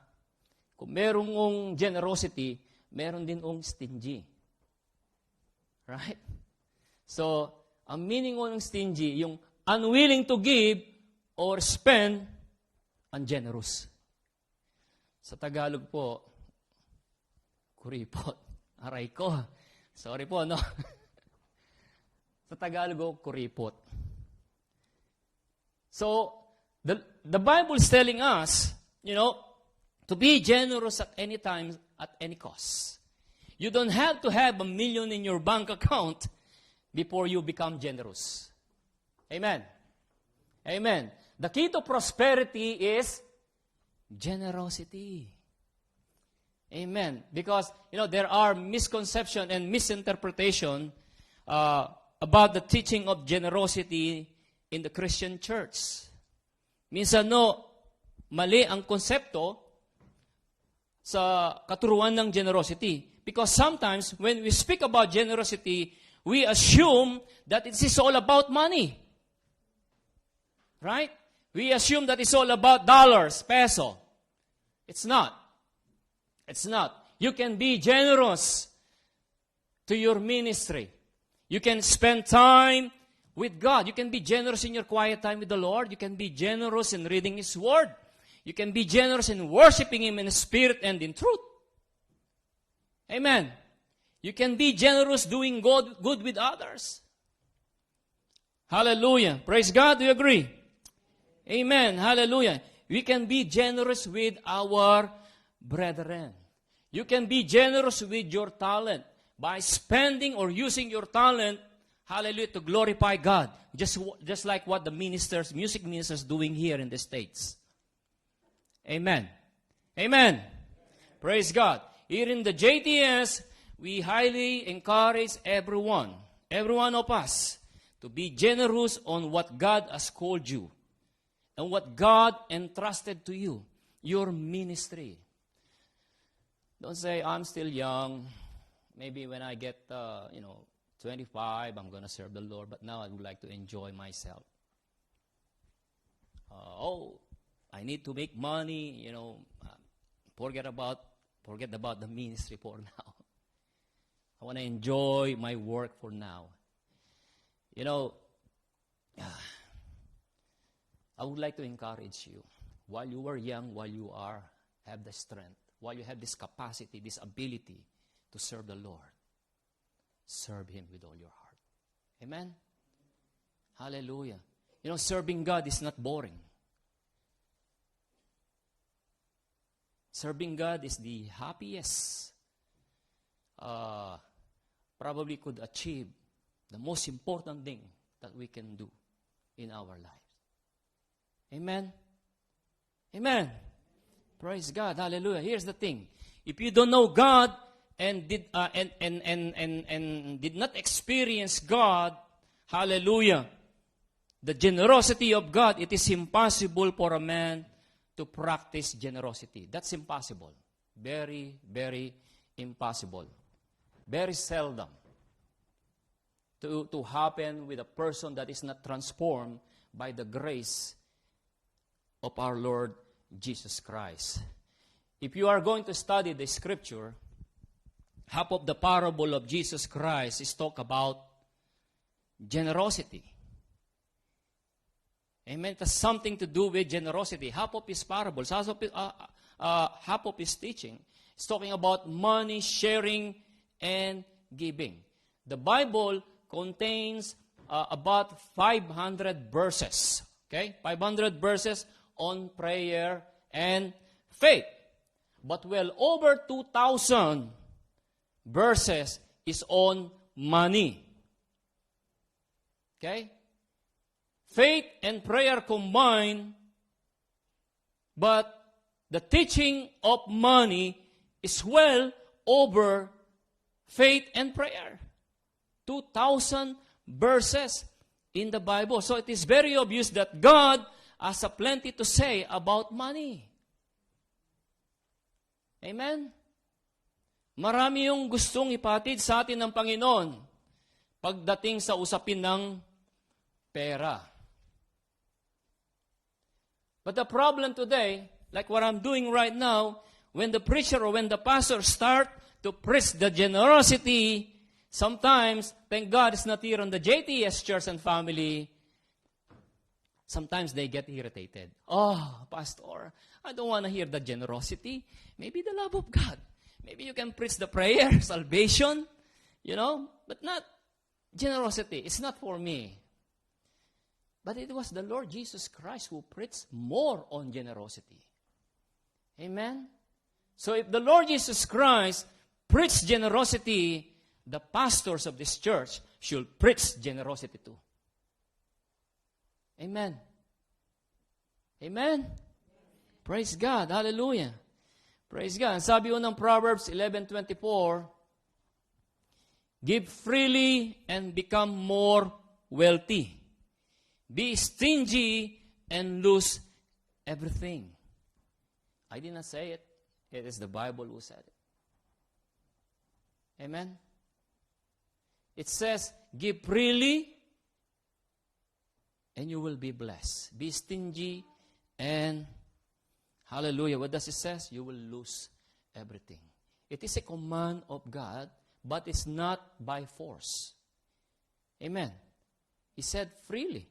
Kung merong generosity, meron din stingy. Right? So, ang meaning ng stingy, yung unwilling to give or spend, ungenerous. Sa Tagalog po, kuripot. Aray ko. Sorry po, no? Sa Tagalog, kuripot. So, the Bible is telling us, to be generous at any time, at any cost. You don't have to have $1 million in your bank account before you become generous. Amen. Amen. The key to prosperity is generosity. Amen. Because, there are misconception and misinterpretation about the teaching of generosity in the Christian church. Minsan, mali ang konsepto sa katuruan ng generosity. Because sometimes, when we speak about generosity, we assume that it is all about money. Right? We assume that it's all about dollars, peso. It's not. It's not. You can be generous to your ministry. You can spend time with God. You can be generous in your quiet time with the Lord. You can be generous in reading His Word. You can be generous in worshiping Him in spirit and in truth. Amen. You can be generous doing good with others. Hallelujah. Praise God. Do you agree? Amen. Hallelujah. We can be generous with our brethren. You can be generous with your talent by spending or using your talent, hallelujah, to glorify God. Just like what the music ministers doing here in the States. Amen. Amen. Praise God. Here in the JTS, we highly encourage everyone of us, to be generous on what God has called you and what God entrusted to you, your ministry. Don't say, I'm still young. Maybe when I get, 25, I'm going to serve the Lord, but now I would like to enjoy myself. I need to make money, forget about the ministry for now. I want to enjoy my work for now. I would like to encourage you, while you are young, while you have the strength, while you have this capacity, this ability to serve the Lord, serve Him with all your heart. Amen? Hallelujah. Serving God is not boring. Serving God is the happiest, probably could achieve the most important thing that we can do in our lives. Amen? Amen. Praise God. Hallelujah. Here's the thing. If you don't know God and did not experience God, hallelujah, the generosity of God, it is impossible for a man to practice generosity. That's impossible. Very, very impossible. Very seldom to happen with a person that is not transformed by the grace of our Lord Jesus Christ. If you are going to study the scripture, half of the parable of Jesus Christ is talk about generosity. Amen. It has something to do with generosity. Half of his parables, half of his teaching is talking about money, sharing, and giving. The Bible contains about 500 verses. Okay? 500 verses on prayer and faith. But well over 2,000 verses is on money. Okay? Faith and prayer combined, but the teaching of money is well over faith and prayer. 2,000 verses in the Bible. So it is very obvious that God has a plenty to say about money. Amen? Marami yung gustong ipatid sa atin ng Panginoon pagdating sa usapin ng pera. But the problem today, like what I'm doing right now, when the preacher or when the pastor start to preach the generosity, sometimes, thank God it's not here on the JTS Church and Family, sometimes they get irritated. Oh, Pastor, I don't want to hear the generosity. Maybe the love of God. Maybe you can preach the prayer, salvation, but not generosity. It's not for me. But it was the Lord Jesus Christ who preached more on generosity. Amen? So if the Lord Jesus Christ preached generosity, the pastors of this church should preach generosity too. Amen? Amen? Praise God. Hallelujah. Praise God. Sabi ko ng Proverbs 11:24, give freely and become more wealthy. Be stingy and lose everything. I did not say it. It is the Bible who said it. Amen? It says, give freely and you will be blessed. Be stingy and, hallelujah, what does it say? You will lose everything. It is a command of God, but it's not by force. Amen? He said freely.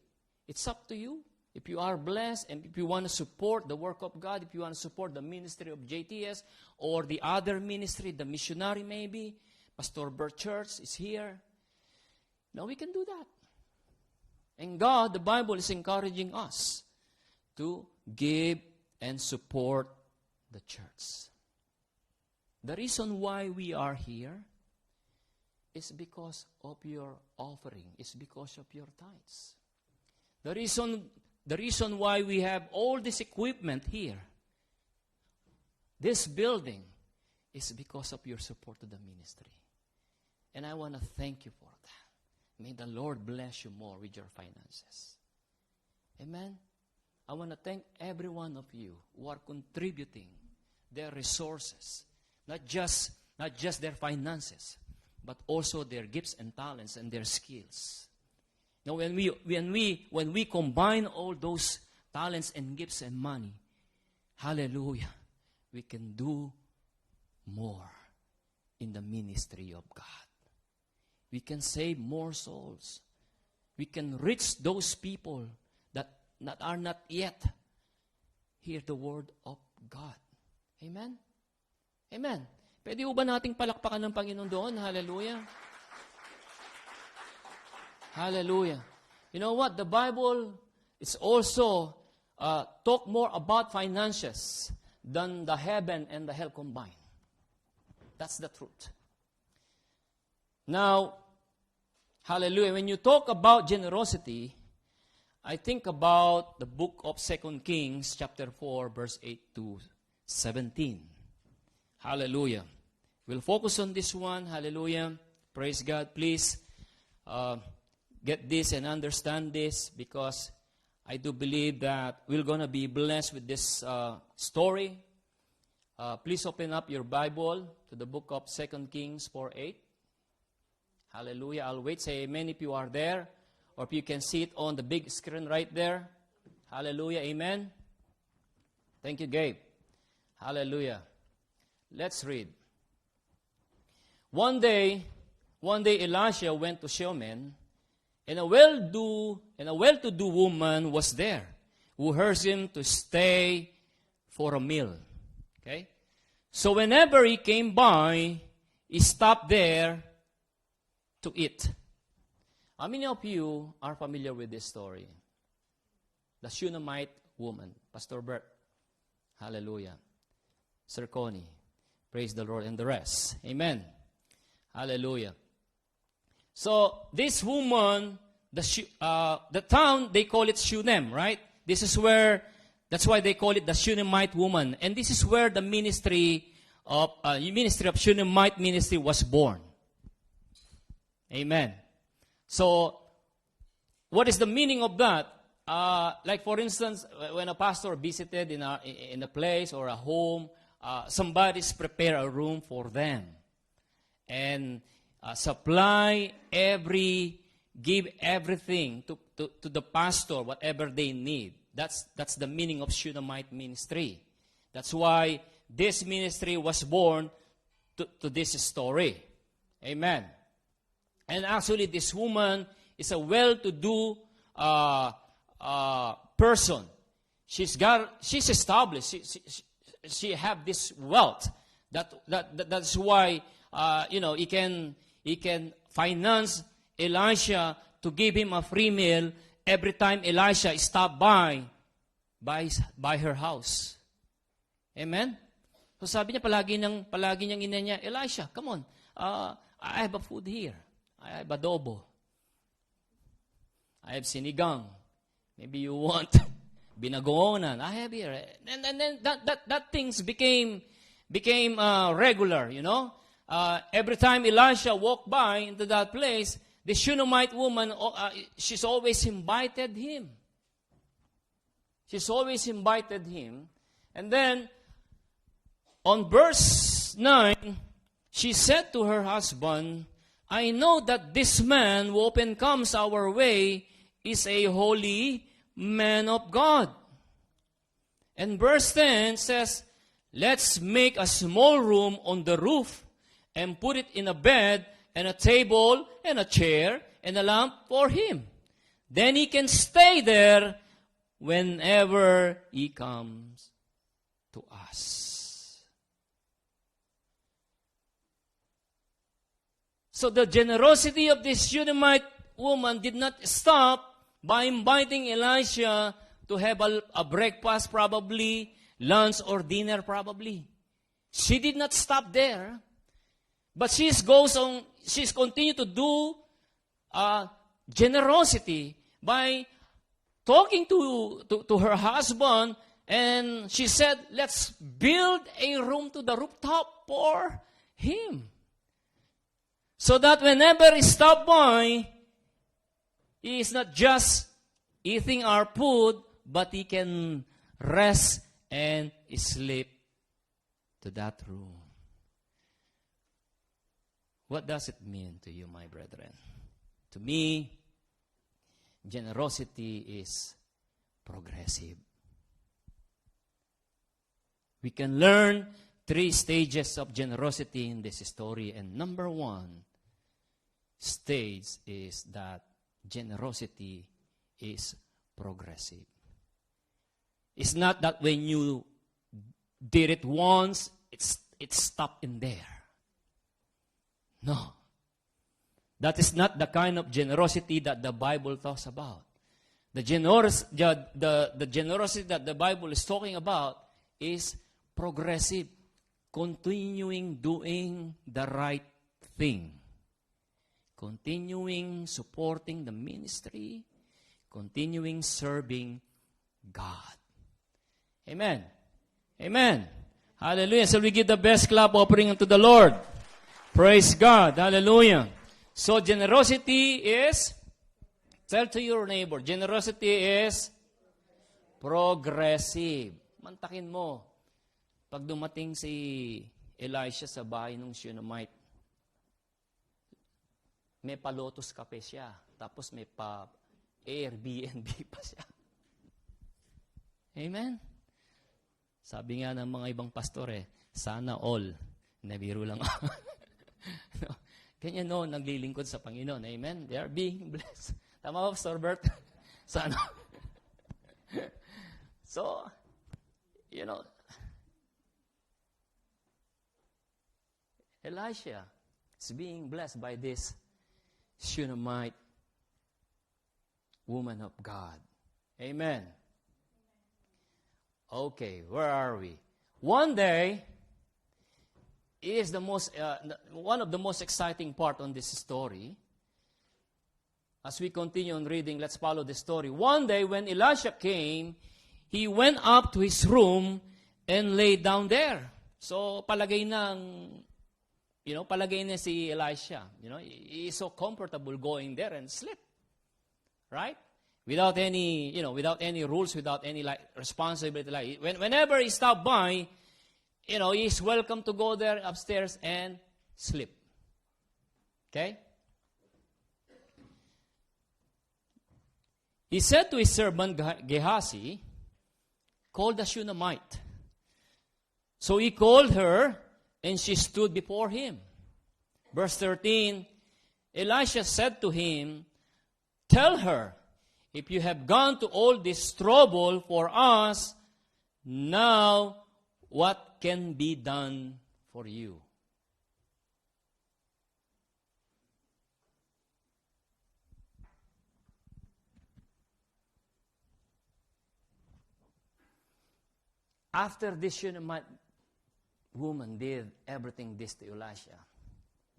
It's up to you. If you are blessed and if you want to support the work of God, if you want to support the ministry of JTS or the other ministry, the missionary maybe, Pastor Bert Church is here. Now we can do that. And God, the Bible is encouraging us to give and support the church. The reason why we are here is because of your offering. It's because of your tithes. The reason why we have all this equipment here, this building, is because of your support to the ministry. And I want to thank you for that. May the Lord bless you more with your finances. Amen? I want to thank every one of you who are contributing their resources, not just their finances, but also their gifts and talents and their skills. Now, when we combine all those talents and gifts and money, hallelujah, we can do more in the ministry of God. We can save more souls. We can reach those people that are not yet hear the word of God. Amen? Amen. Pwede ba nating palakpakan ng Panginoon doon? Hallelujah. Hallelujah. You know what? The Bible is also talk more about finances than the heaven and the hell combined. That's the truth. Now, hallelujah, when you talk about generosity, I think about the book of 2 Kings, chapter 4, verse 8 to 17. Hallelujah. We'll focus on this one. Hallelujah. Praise God. Please get this and understand this, because I do believe that we're going to be blessed with this story. Please open up your Bible to the book of 2 Kings 4:8. Hallelujah. I'll wait. Say amen if you are there, or if you can see it on the big screen right there. Hallelujah. Amen. Thank you, Gabe. Hallelujah. Let's read. One day Elisha went to Shunem, and a well-to-do woman was there, who urged him to stay for a meal. Okay? So whenever he came by, he stopped there to eat. How many of you are familiar with this story? The Shunammite woman. Pastor Bert. Hallelujah. Sir Connie. Praise the Lord, and the rest. Amen. Hallelujah. So this woman, the town, they call it Shunem, right? That's why they call it the Shunammite woman. And this is where the ministry of Shunammite ministry was born. Amen. So, what is the meaning of that? Like for instance, when a pastor visited in a place or a home, somebody's prepare a room for them, and give everything to the pastor, whatever they need. That's the meaning of Shunammite ministry. That's why this ministry was born to this story. Amen. And actually, this woman is a well-to-do person. She's established. She have this wealth. That's why he can finance Elisha to give him a free meal every time Elisha stopped by her house. Amen. So sabi niya palagi niyang ina niya, Elisha, come on, I have a food here. I have adobo. I have sinigang. Maybe you want binagoongan. I have here. And then that things became regular, you know. Every time Elisha walked by into that place, the Shunammite woman, she's always invited him. She's always invited him. And then, on verse 9, she said to her husband, I know that this man who often comes our way is a holy man of God. And verse 10 says, let's make a small room on the roof and put it in a bed and a table and a chair and a lamp for him. Then he can stay there whenever he comes to us. So the generosity of this Shunammite woman did not stop by inviting Elisha to have a breakfast probably, lunch or dinner probably. She did not stop there. But she's continued to do generosity by talking to her husband, and she said, let's build a room to the rooftop for him. So that whenever he stopped by, he is not just eating our food, but he can rest and sleep to that room. What does it mean to you, my brethren? To me, generosity is progressive. We can learn 3 stages of generosity in this story. And number 1 stage is that generosity is progressive. It's not that when you did it once, it stopped in there. No. That is not the kind of generosity that the Bible talks about. The generosity that the Bible is talking about is progressive, continuing doing the right thing, continuing supporting the ministry, continuing serving God. Amen. Amen. Hallelujah. So we give the best clap offering unto the Lord. Praise God. Hallelujah. So generosity is, tell to your neighbor, generosity is progressive. Mantakin mo. Pag dumating si Elisha sa bahay ng Shunammite, may pa-Lotus Cafe siya. Tapos may pa-Airbnb pa siya. Amen? Sabi nga ng mga ibang pastor sana all. Nabiro lang ako. No. Kanya naglilingkod sa Panginoon. Amen? They are being blessed. Tama ba, Pastor Bert? Sana. So, Elisha is being blessed by this Shunammite woman of God. Amen. Okay, where are we? One day is one of the most exciting part on this story. As we continue on reading, let's follow the story. One day when Elisha came, he went up to his room and lay down there. So palagay na si Elisha. He is so comfortable going there and sleep. Right? Without any rules, without any responsibility. Whenever he stopped by, he is welcome to go there upstairs and sleep. Okay? He said to his servant Gehazi, call the Shunammite. So he called her, and she stood before him. Verse 13, Elisha said to him, tell her, if you have gone to all this trouble for us, now what can be done for you? After this Shunammite woman did everything this to Elisha,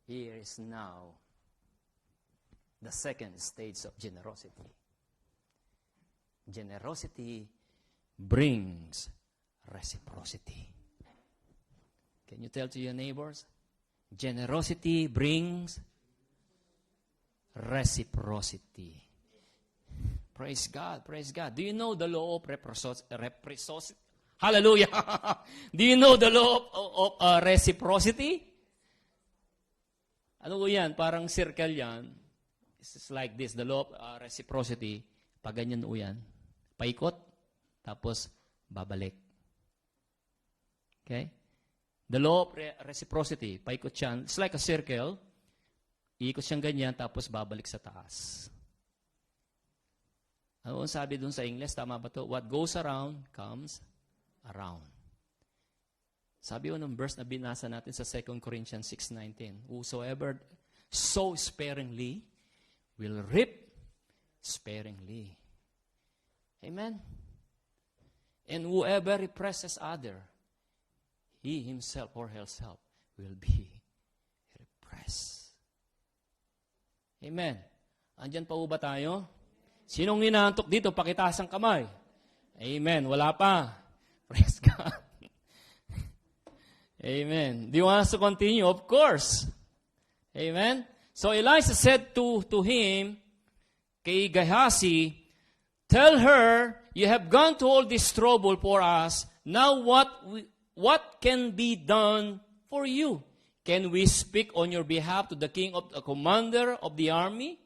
here is now the second stage of generosity. Generosity brings reciprocity. Can you tell to your neighbors? Generosity brings reciprocity. Praise God, praise God. Do you know the law of reciprocity? Hallelujah. Do you know the law of reciprocity? Ano yan? Parang circle yan. It's like this, the law of reciprocity. Pag ganyan yan. Paikot, tapos babalik. Okay? The law of reciprocity, paikot siya. It's like a circle. Iikot siyang ganyan, tapos babalik sa taas. Ano sabi dun sa English? Tama ba to? What goes around, comes around. Sabi ng verse na binasa natin sa 2 Corinthians 6:19, whosoever sow sparingly will reap sparingly. Amen? And whoever represses other, he himself or herself will be repressed. Amen? Andyan pa ba tayo? Sinong inaantok dito? Pakitaas ang kamay. Amen. Wala pa. Praise God. Amen. Do you want us to continue? Of course. Amen. So Elisha said to him, kay Gehazi, tell her, you have gone to all this trouble for us. Now what can be done for you? Can we speak on your behalf to the king of the commander of the army?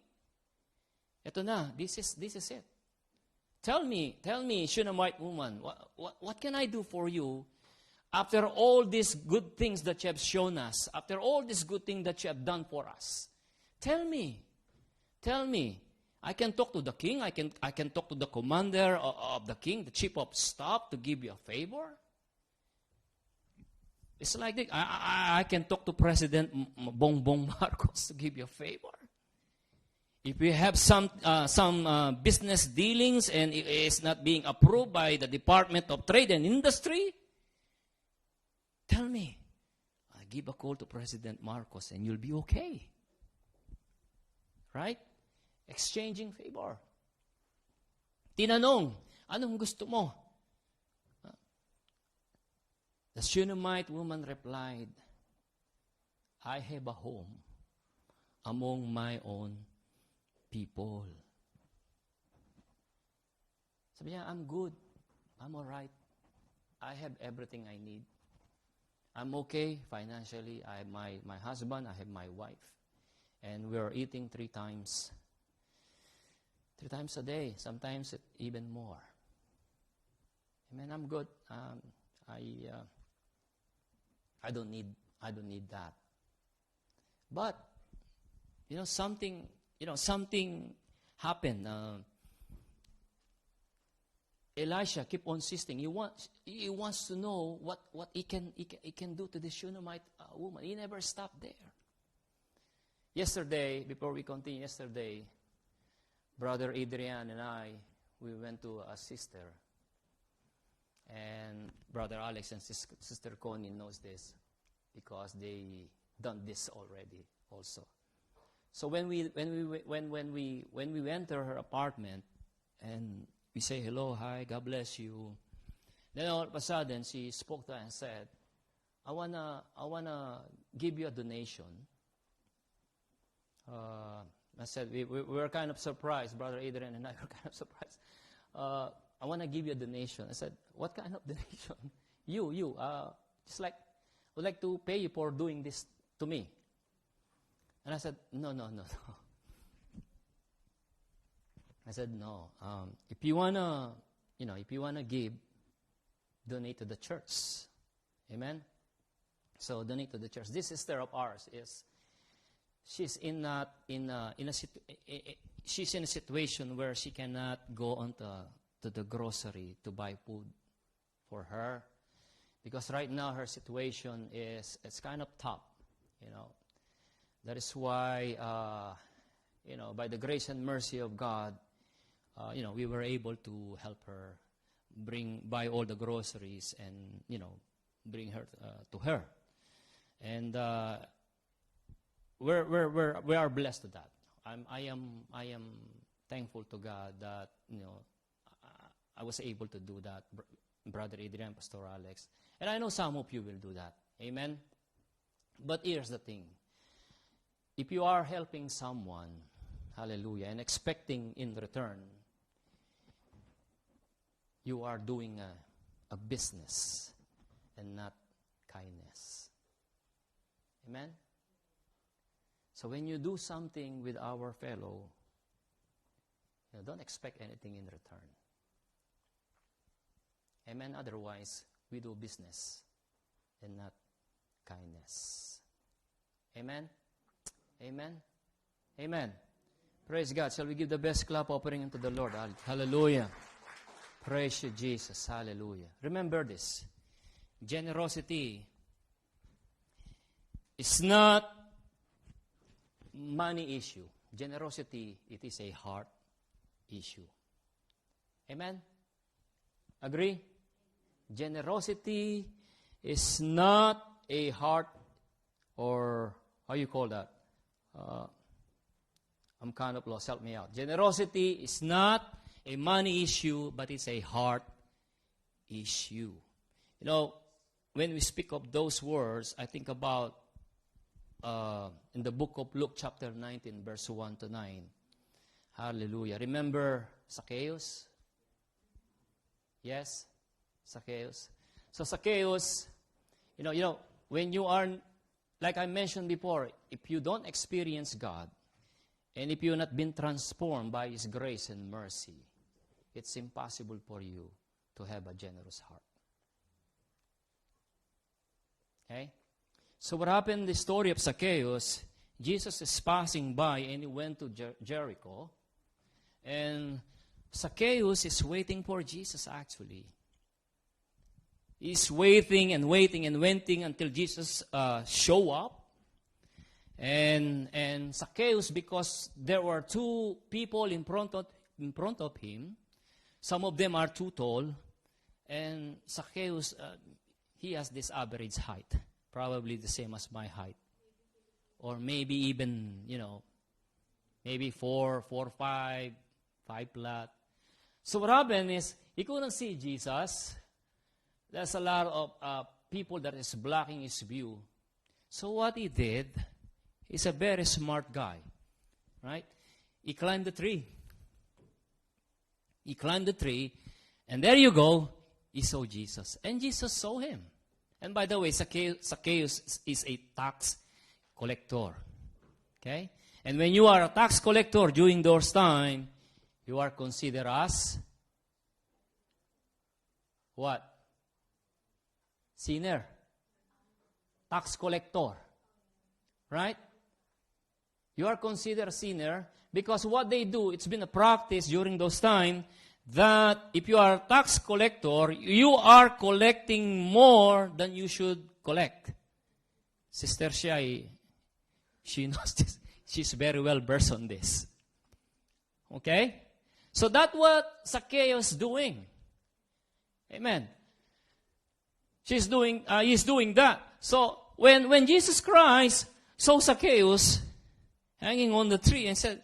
Ito na, this is it. Tell me, Shunammite woman, what can I do for you after all these good things that you have shown us, after all these good things that you have done for us? Tell me. I can talk to the king, I can talk to the commander of the king, the chief of staff, to give you a favor. It's like this. I can talk to President Bongbong Marcos to give you a favor. If we have some business dealings and it is not being approved by the Department of Trade and Industry, tell me. I give a call to President Marcos and you'll be okay. Right? Exchanging favor. Tinanong, anong gusto mo? The Shunammite woman replied, I have a home among my own people. Sabi niya, I'm good. I'm all right. I have everything I need. I'm okay financially. I have my husband, I have my wife. And we're eating 3 times a day, sometimes even more. Amen, I'm good. I don't need that. But something happened. Elisha kept on insisting. He wants to know what he can do to the Shunammite woman. He never stopped there. Yesterday, before we continue, Brother Adrian and I, we went to a sister. And Brother Alex and Sister Connie knows this because they done this already also. So when we enter her apartment and we say hello, hi, God bless you. Then all of a sudden she spoke to us and said, I wanna give you a donation. I said we were kind of surprised. Brother Adrian and I were kind of surprised. I want to give you a donation. I said, what kind of donation? You, just like, would like to pay you for doing this to me. And I said, no. I said, no. If you wanna give, donate to the church. Amen? So donate to the church. This sister of ours she's in a situation where she cannot go on to the grocery to buy food for her, because right now her situation it's kind of tough, That is why, by the grace and mercy of God, we were able to help her buy all the groceries and, bring her to her. And we are blessed to that. I am thankful to God that, I was able to do that, Brother Adrian, Pastor Alex. And I know some of you will do that. Amen? But here's the thing. If you are helping someone, hallelujah, and expecting in return, you are doing a business and not kindness. Amen? So when you do something with our fellow, don't expect anything in return. Amen? Otherwise, we do business and not kindness. Amen? Amen? Amen. Praise God. Shall we give the best clap offering unto the Lord? Hallelujah. Praise you, Jesus. Hallelujah. Remember this. Generosity is not money issue. Generosity, it is a heart issue. Amen? Agree? Generosity is not a heart, or how you call that? I'm kind of lost. Help me out. Generosity is not a money issue, but it's a heart issue. When we speak of those words, I think about in the book of Luke chapter 19, verse 1 to 9. Hallelujah. Remember Zacchaeus? Yes? Zacchaeus. So Zacchaeus, when you are like I mentioned before, if you don't experience God, and if you've not been transformed by His grace and mercy, it's impossible for you to have a generous heart. Okay? So what happened in the story of Zacchaeus, Jesus is passing by and he went to Jericho. And Zacchaeus is waiting for Jesus actually. He's waiting and waiting and waiting until Jesus show up. And Zacchaeus, because there were two people in front of him, some of them are too tall, and Zacchaeus, he has this average height, probably the same as my height, or maybe even, maybe 5 flat. So what happened is, he couldn't see Jesus. There's a lot of people that is blocking his view. So what he did, he's a very smart guy, right? He climbed the tree. He climbed the tree, and there you go, he saw Jesus. And Jesus saw him. And by the way, Zacchaeus is a tax collector. Okay? And when you are a tax collector during those time, you are considered as what? Sinner. Tax collector. Right? You are considered a sinner because what they do, it's been a practice during those times that if you are a tax collector, you are collecting more than you should collect. Sister Shai, she knows this. She's very well versed on this. Okay? So that's what Zacchaeus is doing. Amen. He's doing that. So when Jesus Christ saw Zacchaeus hanging on the tree and said,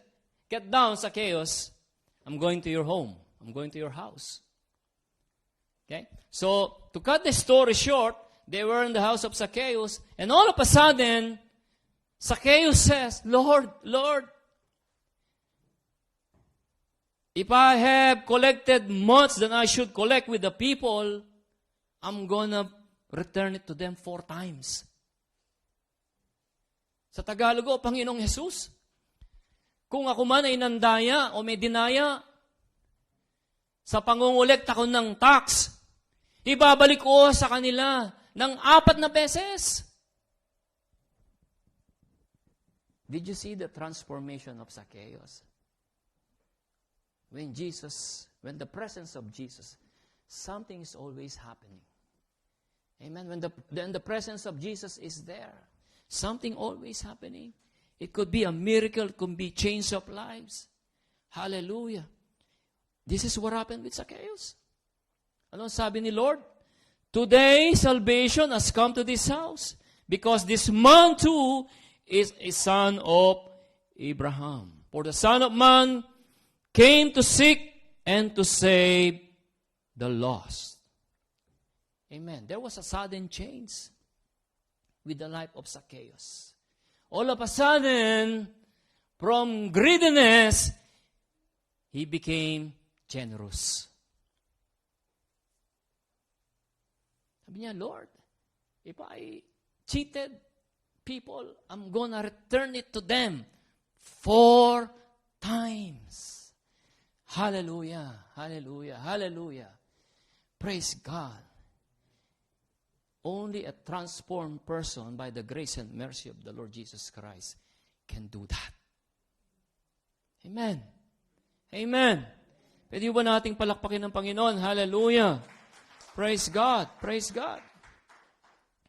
"Get down, Zacchaeus. I'm going to your home. I'm going to your house." Okay? So, to cut the story short, they were in the house of Zacchaeus, and all of a sudden, Zacchaeus says, Lord, if I have collected much than I should collect with the people, I'm gonna return it to them 4 times. Sa Tagalog, Panginoong Jesus, kung ako man ay nandaya o may dinaya sa pangungulekta ko ng tax, ibabalik ko sa kanila ng 4 na beses. Did you see the transformation of Zacchaeus? When the presence of Jesus, something is always happening. Amen. When the presence of Jesus is there, something always happening. It could be a miracle, it could be change of lives. Hallelujah. This is what happened with Zacchaeus. Ano sabi ni Lord? Today, salvation has come to this house because this man too is a son of Abraham. For the Son of Man came to seek and to save the lost. Amen. There was a sudden change with the life of Zacchaeus. All of a sudden, from greediness, he became generous. Sabi niya, Lord, if I cheated people, I'm gonna return it to them 4 times. Hallelujah, hallelujah, hallelujah. Praise God. Only a transformed person by the grace and mercy of the Lord Jesus Christ can do that. Amen. Amen. Pwede ba nating palakpakin ng Panginoon? Hallelujah. Praise God. Praise God.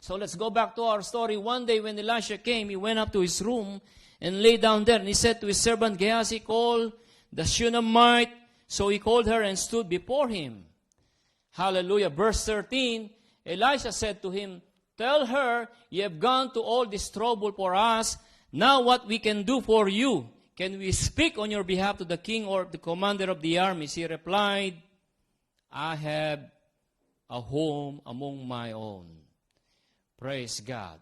So let's go back to our story. One day when Elisha came, he went up to his room and lay down there. And he said to his servant Gehazi, call the Shunammite. So he called her and stood before him. Hallelujah. Verse 13, Elisha said to him, tell her, you have gone to all this trouble for us. Now what we can do for you? Can we speak on your behalf to the king or the commander of the armies? He replied, I have a home among my own. Praise God.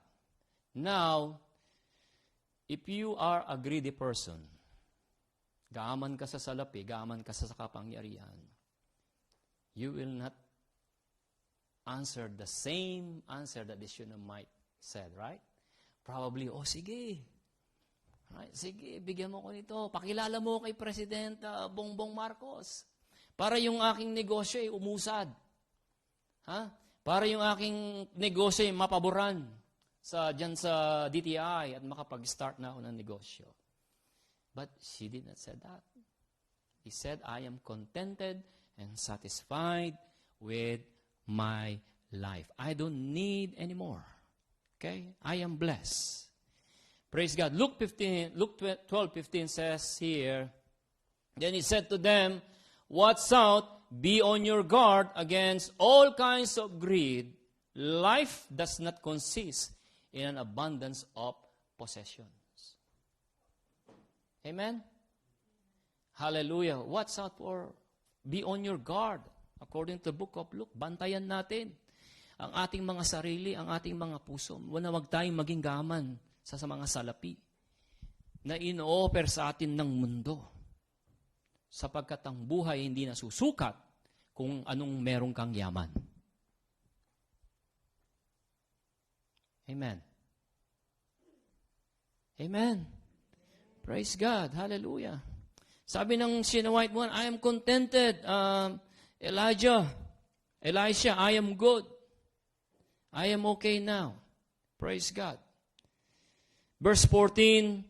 Now, if you are a greedy person, gaaman ka sa salapi, gaaman ka sa kapangyarihan, you will not answer the same answer that the Shunammite said, right? Probably, sige. Right, sige, bigyan mo ko nito. Pakilala mo kay President Bongbong Marcos. Para yung aking negosyo ay umusad. Ha? Para yung aking negosyo ay mapaboran dyan sa DTI at makapag-start na ako ng negosyo. But she did not say that. He said, I am contented and satisfied with my life. I don't need anymore. Okay? I am blessed. Praise God. Luke 12:15 says here, then he said to them, watch out, be on your guard against all kinds of greed. Life does not consist in an abundance of possessions. Amen? Hallelujah. Watch out for, be on your guard. According to the book of Luke, bantayan natin ang ating mga sarili, ang ating mga puso. Wag tayong maging gaman sa mga salapi na ino-offer sa atin ng mundo. Sapagkat ang buhay hindi nasusukat kung anong merong kang yaman. Amen. Amen. Praise God. Hallelujah. Sabi ng Shunammite one, I am contented. Elisha, I am good. I am okay now. Praise God. Verse 14,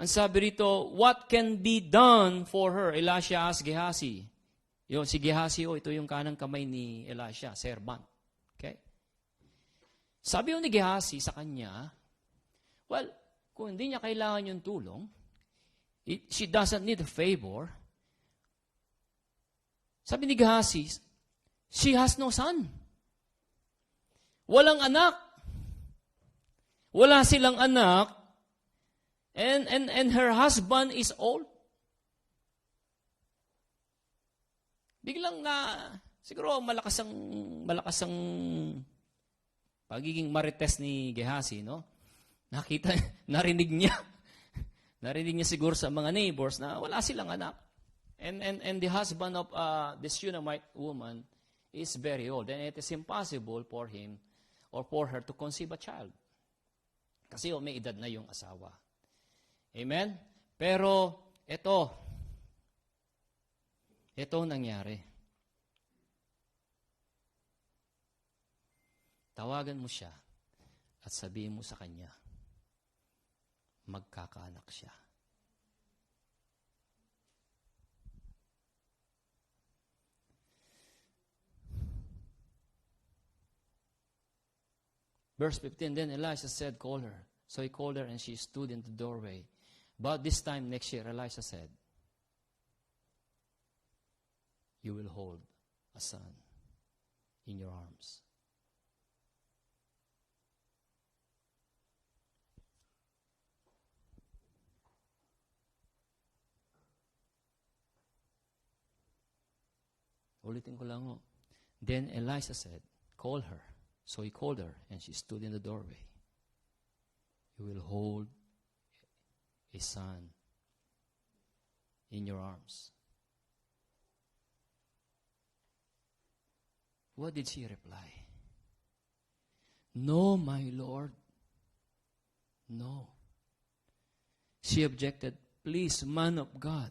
ang sabi rito, what can be done for her? Elisha asked Gehazi. Si Gehazi, ito yung kanang kamay ni Elisha, servant. Okay? Sabi ni Gehazi sa kanya, well, kung hindi niya kailangan yung tulong, she doesn't need a favor. Sabi ni Gehazi, she has no son. Walang anak. Wala silang anak, and her husband is old. Biglang siguro malakas ang pagiging marites ni Gehazi, no? Narinig niya siguro sa mga neighbors na wala silang anak. And the husband of this Shunammite woman is very old, and it is impossible for him or for her to conceive a child. Kasi may edad na yung asawa. Amen? Pero, ito nangyari. Tawagan mo siya at sabihin mo sa kanya, magkakaanak siya. Verse 15, then Elisha said, call her. So he called her and she stood in the doorway. About this time next year, Elisha said, you will hold a son in your arms. Ulitin ko lang. Then Elisha said, call her. So he called her, and she stood in the doorway. You will hold a son in your arms. What did she reply? No, my Lord. No. She objected, please, man of God,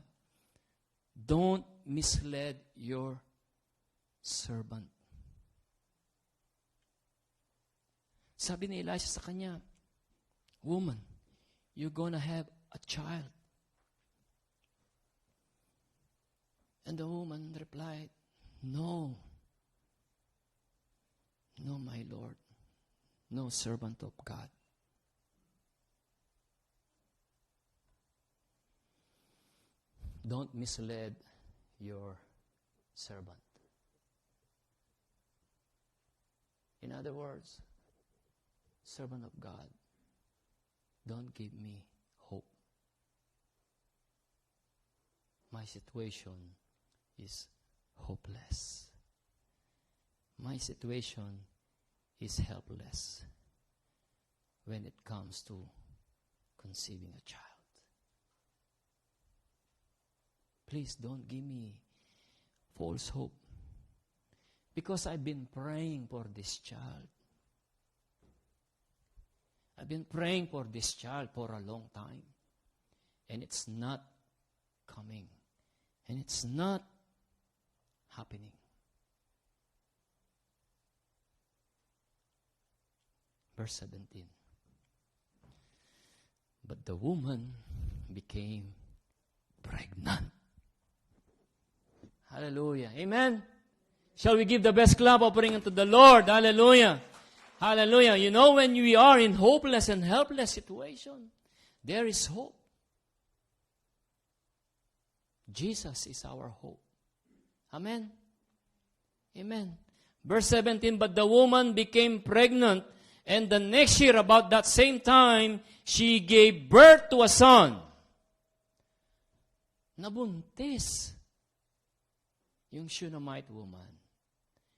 don't mislead your servant. Sabi ni Elisha sa kanya, woman, you're gonna have a child. And the woman replied, no. No, my Lord. No, servant of God. Don't mislead your servant. In other words, servant of God, don't give me hope. My situation is hopeless. My situation is helpless when it comes to conceiving a child. Please don't give me false hope, because I've been praying for this child. I've been praying for this child for a long time. And it's not coming. And it's not happening. Verse 17. But the woman became pregnant. Hallelujah. Amen. Shall we give the best clap offering unto the Lord? Hallelujah. Hallelujah. You know, when we are in hopeless and helpless situation, there is hope. Jesus is our hope. Amen. Amen. Verse 17, but the woman became pregnant, and the next year, about that same time, she gave birth to a son. Nabuntis yung Shunammite woman.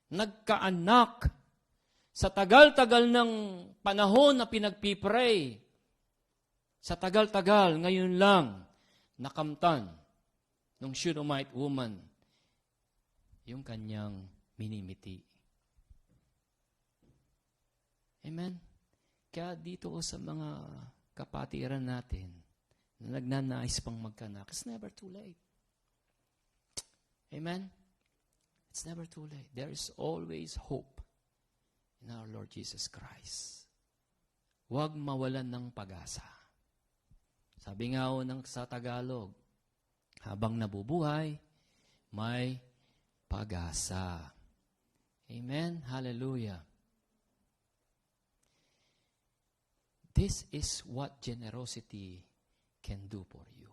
Nagkaanak. Sa tagal-tagal ng panahon na pinagpipray, sa tagal-tagal, ngayon lang, nakamtan ng Shunammite woman yung kanyang minimiti. Amen? Kaya dito sa mga kapatiran natin na nagnanais pang magkanak, it's never too late. Amen? It's never too late. There is always hope in our Lord Jesus Christ. Huwag mawalan ng pag-asa. Sabi nga sa Tagalog, habang nabubuhay, may pag-asa. Amen? Hallelujah. This is what generosity can do for you.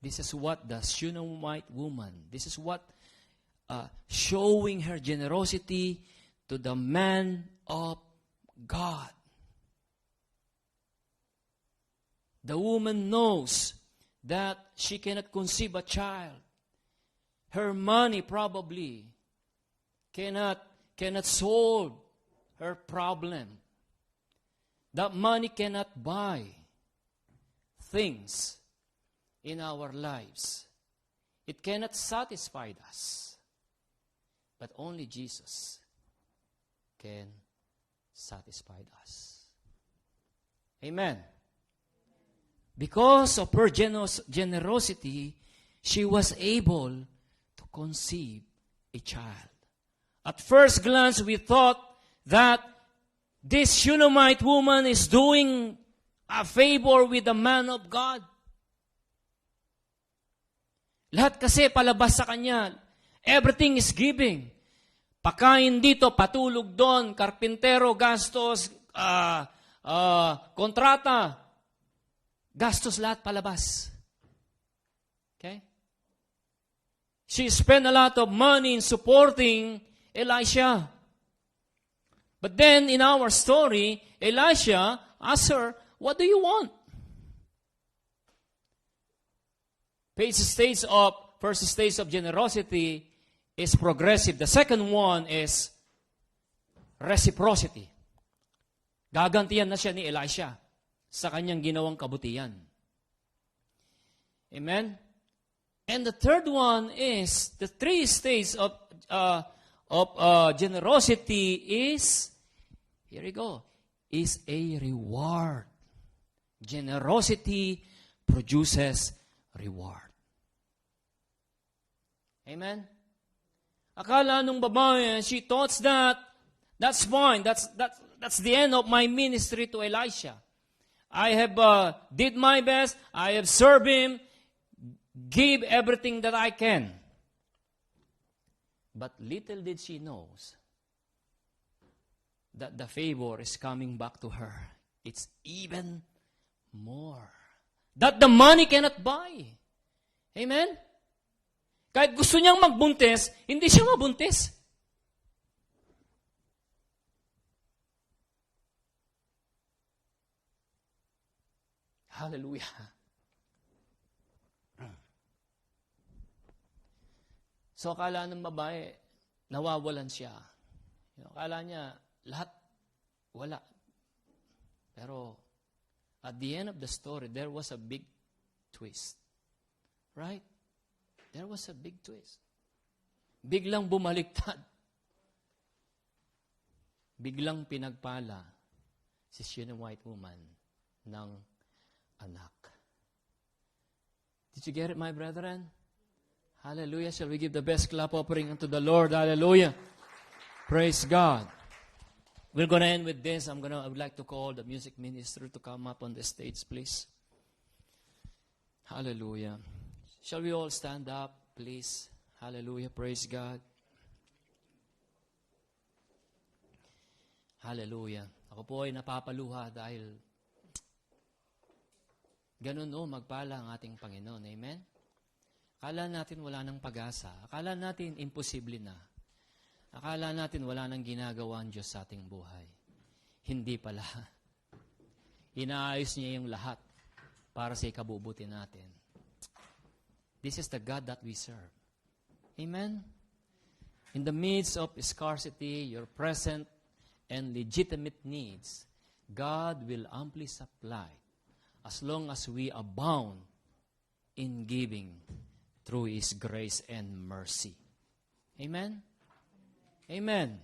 This is what the Shunammite woman, this is what showing her generosity to the man of God. The woman knows that she cannot conceive a child. Her money probably cannot solve her problem. That money cannot buy things in our lives. It cannot satisfy us. But only Jesus can satisfy us. Amen. Because of her generosity, she was able to conceive a child. At first glance, we thought that this Shunammite woman is doing a favor with the man of God. Lahat kasi palabas sa kanya. Everything is giving. Pakain dito, patulog doon, karpintero, gastos, kontrata. Gastos lahat palabas. Okay? She spent a lot of money in supporting Elisha. But then in our story, Elisha asked her, what do you want? First stage of generosity is progressive. The second one is reciprocity. Gagantiyan na siya ni Elisha sa kanyang ginawang kabutihan. Amen? And the third one is, the three stages of generosity is, here we go, is a reward. Generosity produces reward. Amen? Akala nung babae, she thought that, that's fine, that's the end of my ministry to Elisha. I have did my best, I have served him, give everything that I can. But little did she know that the favor is coming back to her. It's even more. That the money cannot buy. Amen? Kahit gusto niyang magbuntis, hindi siya mabuntis. Hallelujah. So, akala ng babae, nawawalan siya. Akala niya, lahat, wala. Pero, at the end of the story, there was a big twist. Right? There was a big twist. Biglang bumaliktad. Biglang pinagpala si Shinny White woman ng anak. Did you get it, my brethren? Hallelujah. Shall we give the best clap offering unto the Lord? Hallelujah. Praise God. We're going to end with this. I would like to call the music minister to come up on the stage, please. Hallelujah. Shall we all stand up, please? Hallelujah. Praise God. Hallelujah. Ako po ay napapaluha dahil ganun magpala ang ating Panginoon. Amen? Akala natin wala nang pag-asa. Akala natin imposible na. Akala natin wala nang ginagawa ang Diyos sa ating buhay. Hindi pala. Inaayos niya yung lahat para sa ikabubuti natin. This is the God that we serve. Amen? In the midst of scarcity, your present and legitimate needs, God will amply supply as long as we abound in giving through His grace and mercy. Amen? Amen.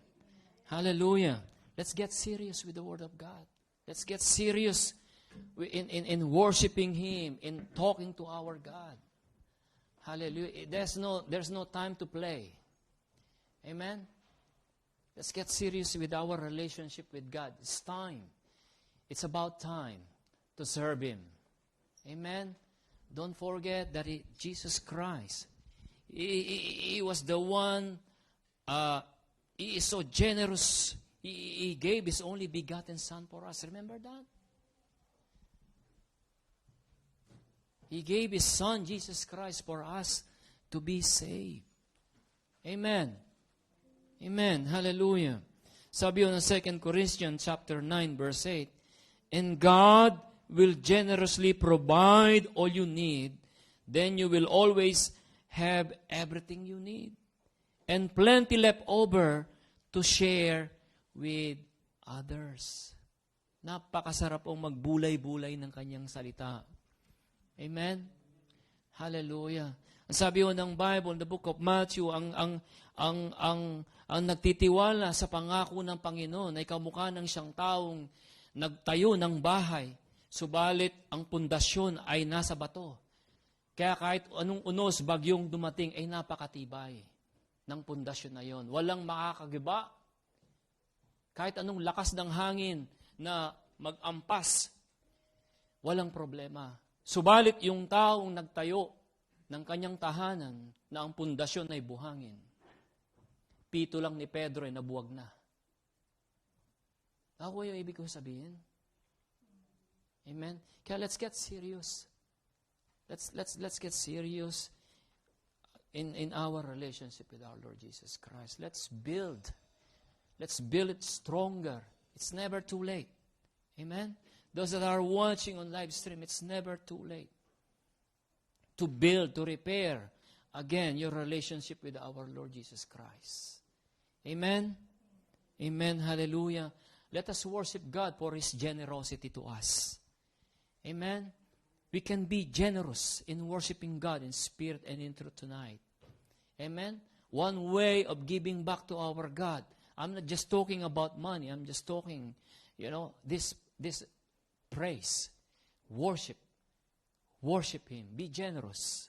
Hallelujah. Let's get serious with the Word of God. Let's get serious in worshiping Him, in talking to our God. Hallelujah. There's no time to play. Amen? Let's get serious with our relationship with God. It's time. It's about time to serve Him. Amen? Don't forget that Jesus Christ, He was the one, He is so generous. He gave His only begotten Son for us. Remember that? He gave His Son, Jesus Christ, for us to be saved. Amen. Amen. Hallelujah. Sabi yun ng 2 Corinthians chapter 9, verse 8, and God will generously provide all you need, then you will always have everything you need. And plenty left over to share with others. Napakasarap pong magbulay-bulay ng kanyang salita. Amen? Hallelujah. Ang sabi ho ng Bible, in the book of Matthew, ang nagtitiwala sa pangako ng Panginoon ay kamukha ng siyang taong nagtayo ng bahay, subalit ang pundasyon ay nasa bato. Kaya kahit anong unos, bagyong dumating, ay napakatibay ng pundasyon na yon. Walang makakagiba. Kahit anong lakas ng hangin na mag-ampas, walang problema. Subalit yung taong nagtayo ng kanyang tahanan na ang pundasyon ay buhangin, pito lang ni Pedro ay nabuwag na. Ako yung ibig ko sabihin. Amen? Kaya let's get serious. Let's get serious in our relationship with our Lord Jesus Christ. Let's build it stronger. It's never too late. Amen? Those that are watching on live stream, it's never too late to build, to repair, again, your relationship with our Lord Jesus Christ. Amen? Amen. Hallelujah. Let us worship God for His generosity to us. Amen? We can be generous in worshiping God in spirit and in truth tonight. Amen? One way of giving back to our God. I'm not just talking about money. I'm just talking, this praise, worship. Worship Him. Be generous.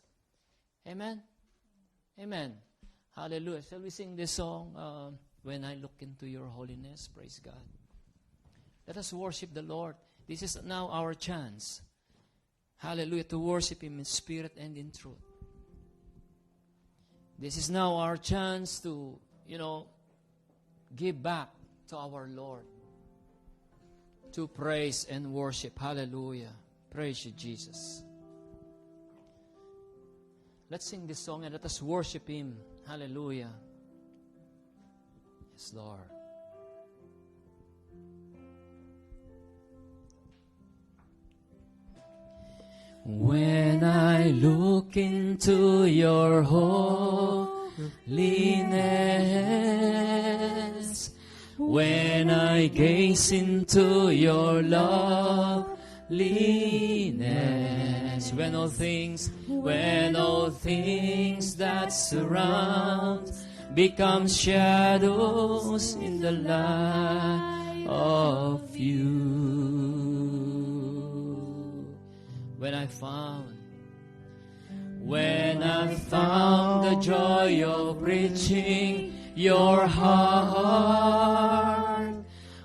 Amen? Amen. Hallelujah. Shall we sing this song, When I Look Into Your Holiness? Praise God. Let us worship the Lord. This is now our chance. Hallelujah. To worship Him in spirit and in truth. This is now our chance to, give back to our Lord. To praise and worship. Hallelujah. Praise you, Jesus. Let's sing this song and let us worship Him. Hallelujah. Yes, Lord. When I look into your holiness, when I gaze into your loveliness, when all things that surround become shadows in the light of you. When I found the joy of reaching your heart,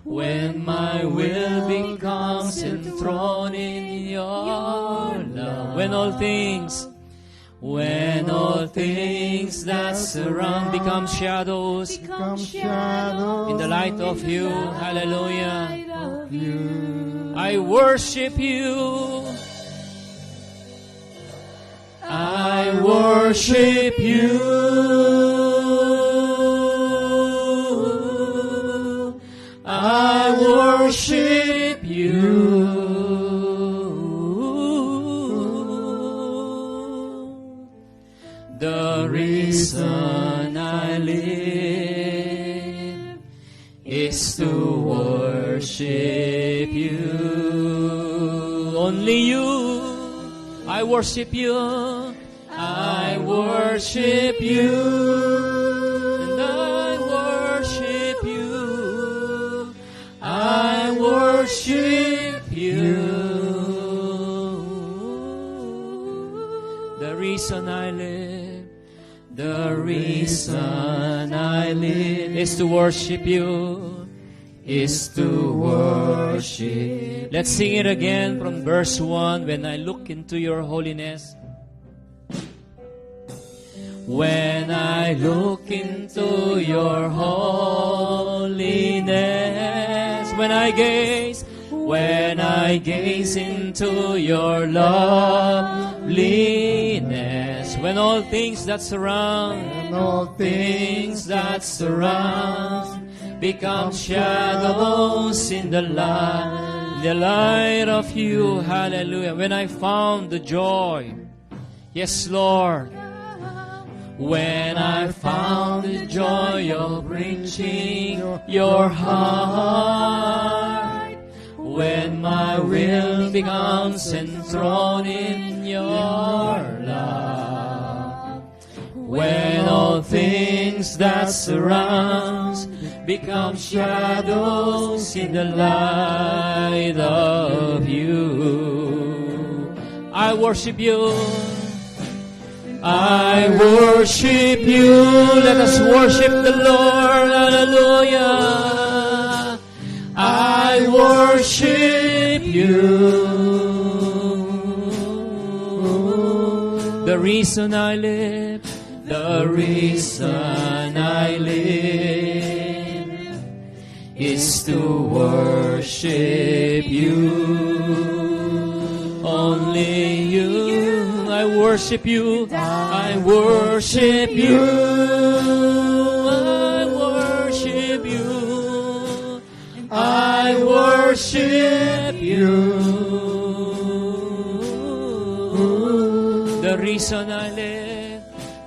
when my will becomes enthroned in your love, when all things that surround become shadows in the light of you, hallelujah, I worship you. I worship you. I worship you. The reason I live is to worship you. Only you. I worship you. I worship you. And I worship you. I worship you. The reason I live, the reason I live is to worship you, is to worship. Let's sing it again from verse 1. When I look into your holiness, when I look into your holiness, when I gaze into your loveliness, when all things that surround, become shadows in the light of you, hallelujah. When I found the joy, yes, Lord, when I found the joy of reaching your heart, when my will becomes enthroned in your love, when all things that surround become shadows in the light of you, I worship you. I worship you. Let us worship the Lord. Hallelujah. I worship you. The reason I live, the reason I live is to worship you. Only you. I worship you. I worship you. I worship you. I worship you. The reason I live,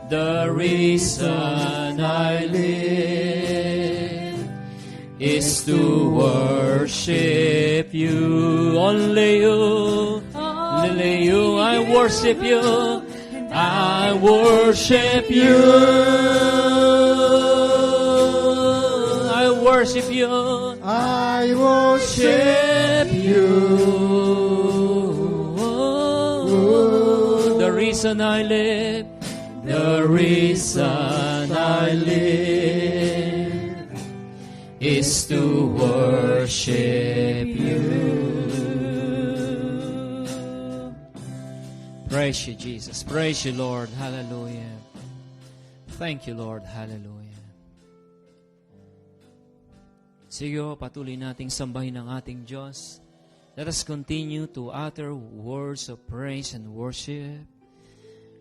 the reason I live is to worship you. Only you. Only you. I worship you. I worship you. I worship you. I worship you. The reason I live, the reason I live is to worship you. Praise you, Jesus. Praise you, Lord. Hallelujah. Thank you, Lord. Hallelujah. Sige, patuloy nating sambahin ang ating Diyos. Let us continue to utter words of praise and worship.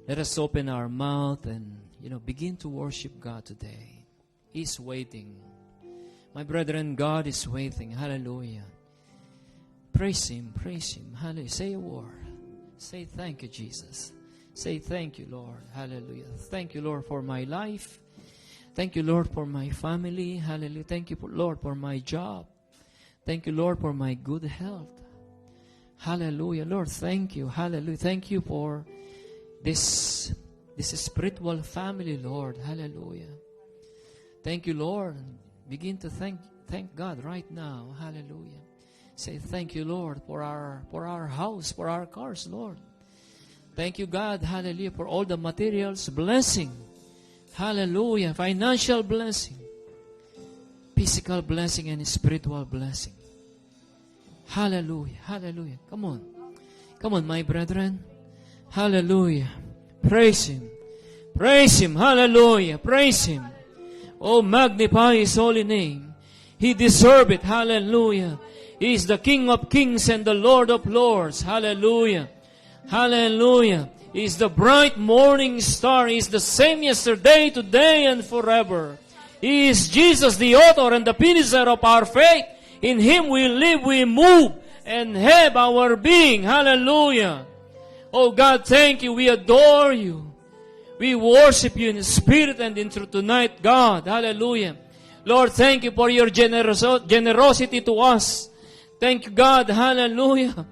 Let us open our mouth and, begin to worship God today. He's waiting. My brethren, God is waiting. Hallelujah. Praise Him. Praise Him. Hallelujah. Say a word. Say thank you, Jesus. Say thank you, Lord. Hallelujah. Thank you, Lord, for my life. Thank you, Lord, for my family. Hallelujah. Thank you, Lord, for my job. Thank you, Lord, for my good health. Hallelujah. Lord, thank you. Hallelujah. Thank you for this spiritual family, Lord. Hallelujah. Thank you, Lord. Begin to thank Thank God right now. Hallelujah. Say, thank you, Lord, for our house, for our cars, Lord. Thank you, God, hallelujah, for all the materials, blessing. Hallelujah. Financial blessing. Physical blessing and spiritual blessing. Hallelujah. Hallelujah. Come on. Come on, my brethren. Hallelujah. Praise Him. Praise Him. Hallelujah. Praise Him. Oh, magnify His holy name. He deserves it. Hallelujah. He is the King of kings and the Lord of lords. Hallelujah. Hallelujah. He is the bright morning star. He is the same yesterday, today, and forever. He is Jesus, the author and the finisher of our faith. In Him we live, we move, and have our being. Hallelujah. Oh God, thank you. We adore you. We worship you in spirit and in truth tonight, God. Hallelujah. Lord, thank you for your generosity to us. Thank you, God. Hallelujah.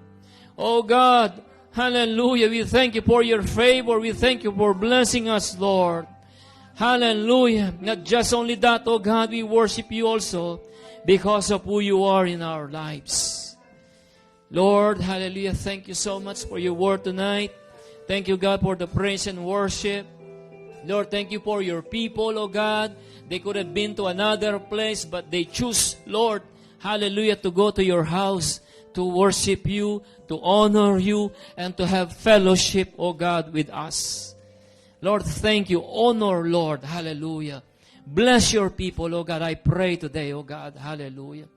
Oh God. Hallelujah. We thank you for your favor. We thank you for blessing us, Lord. Hallelujah. Not just only that, oh God, we worship you also because of who you are in our lives. Lord, hallelujah. Thank you so much for your word tonight. Thank you, God, for the praise and worship. Lord, thank you for your people, oh God. They could have been to another place, but they choose, Lord, hallelujah, to go to your house, to worship you, to honor you, and to have fellowship, oh God, with us. Lord, thank you. Honor, Lord, hallelujah. Bless your people, oh God. I pray today, oh God, hallelujah.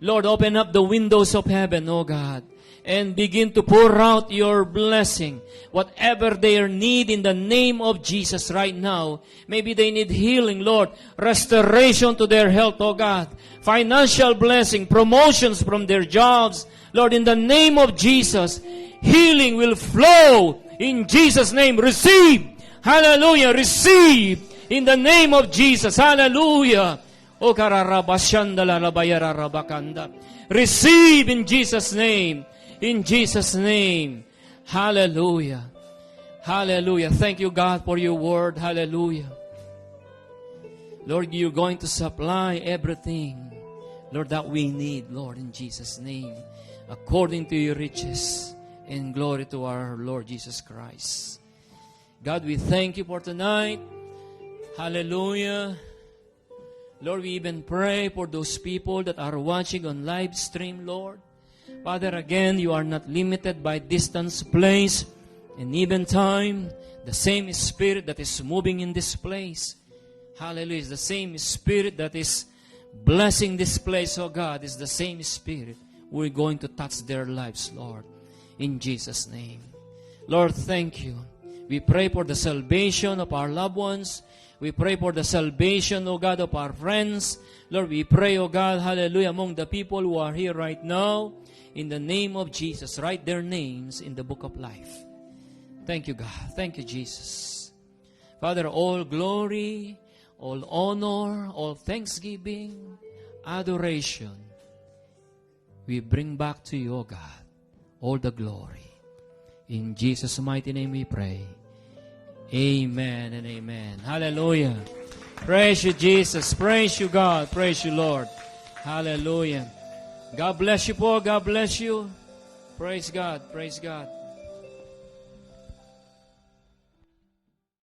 Lord, open up the windows of heaven, oh God, and begin to pour out your blessing. Whatever their need in the name of Jesus right now. Maybe they need healing, Lord. Restoration to their health, oh God. Financial blessing, promotions from their jobs. Lord, in the name of Jesus, healing will flow in Jesus' name. Receive. Hallelujah. Receive in the name of Jesus. Hallelujah. O kararabashandala labayara rabakanda. Receive in Jesus' name. In Jesus' name. Hallelujah. Hallelujah. Thank you, God, for your word. Hallelujah. Lord, you're going to supply everything, Lord, that we need, Lord, in Jesus' name, according to your riches and glory to our Lord Jesus Christ. God, we thank you for tonight. Hallelujah. Lord, we even pray for those people that are watching on live stream, Lord. Father, again, you are not limited by distance, place, and even time. The same Spirit that is moving in this place, hallelujah, is the same Spirit that is blessing this place, oh God, is the same Spirit. We're going to touch their lives, Lord, in Jesus' name. Lord, thank you. We pray for the salvation of our loved ones. We pray for the salvation, O God, of our friends. Lord, we pray, O God, hallelujah, among the people who are here right now, in the name of Jesus, write their names in the book of life. Thank you, God. Thank you, Jesus. Father, all glory, all honor, all thanksgiving, adoration, we bring back to you, O God, all the glory. In Jesus' mighty name we pray. Amen and amen. Hallelujah. Praise you, Jesus. Praise you, God. Praise you, Lord. Hallelujah. God bless you po. God bless you. Praise God. Praise God.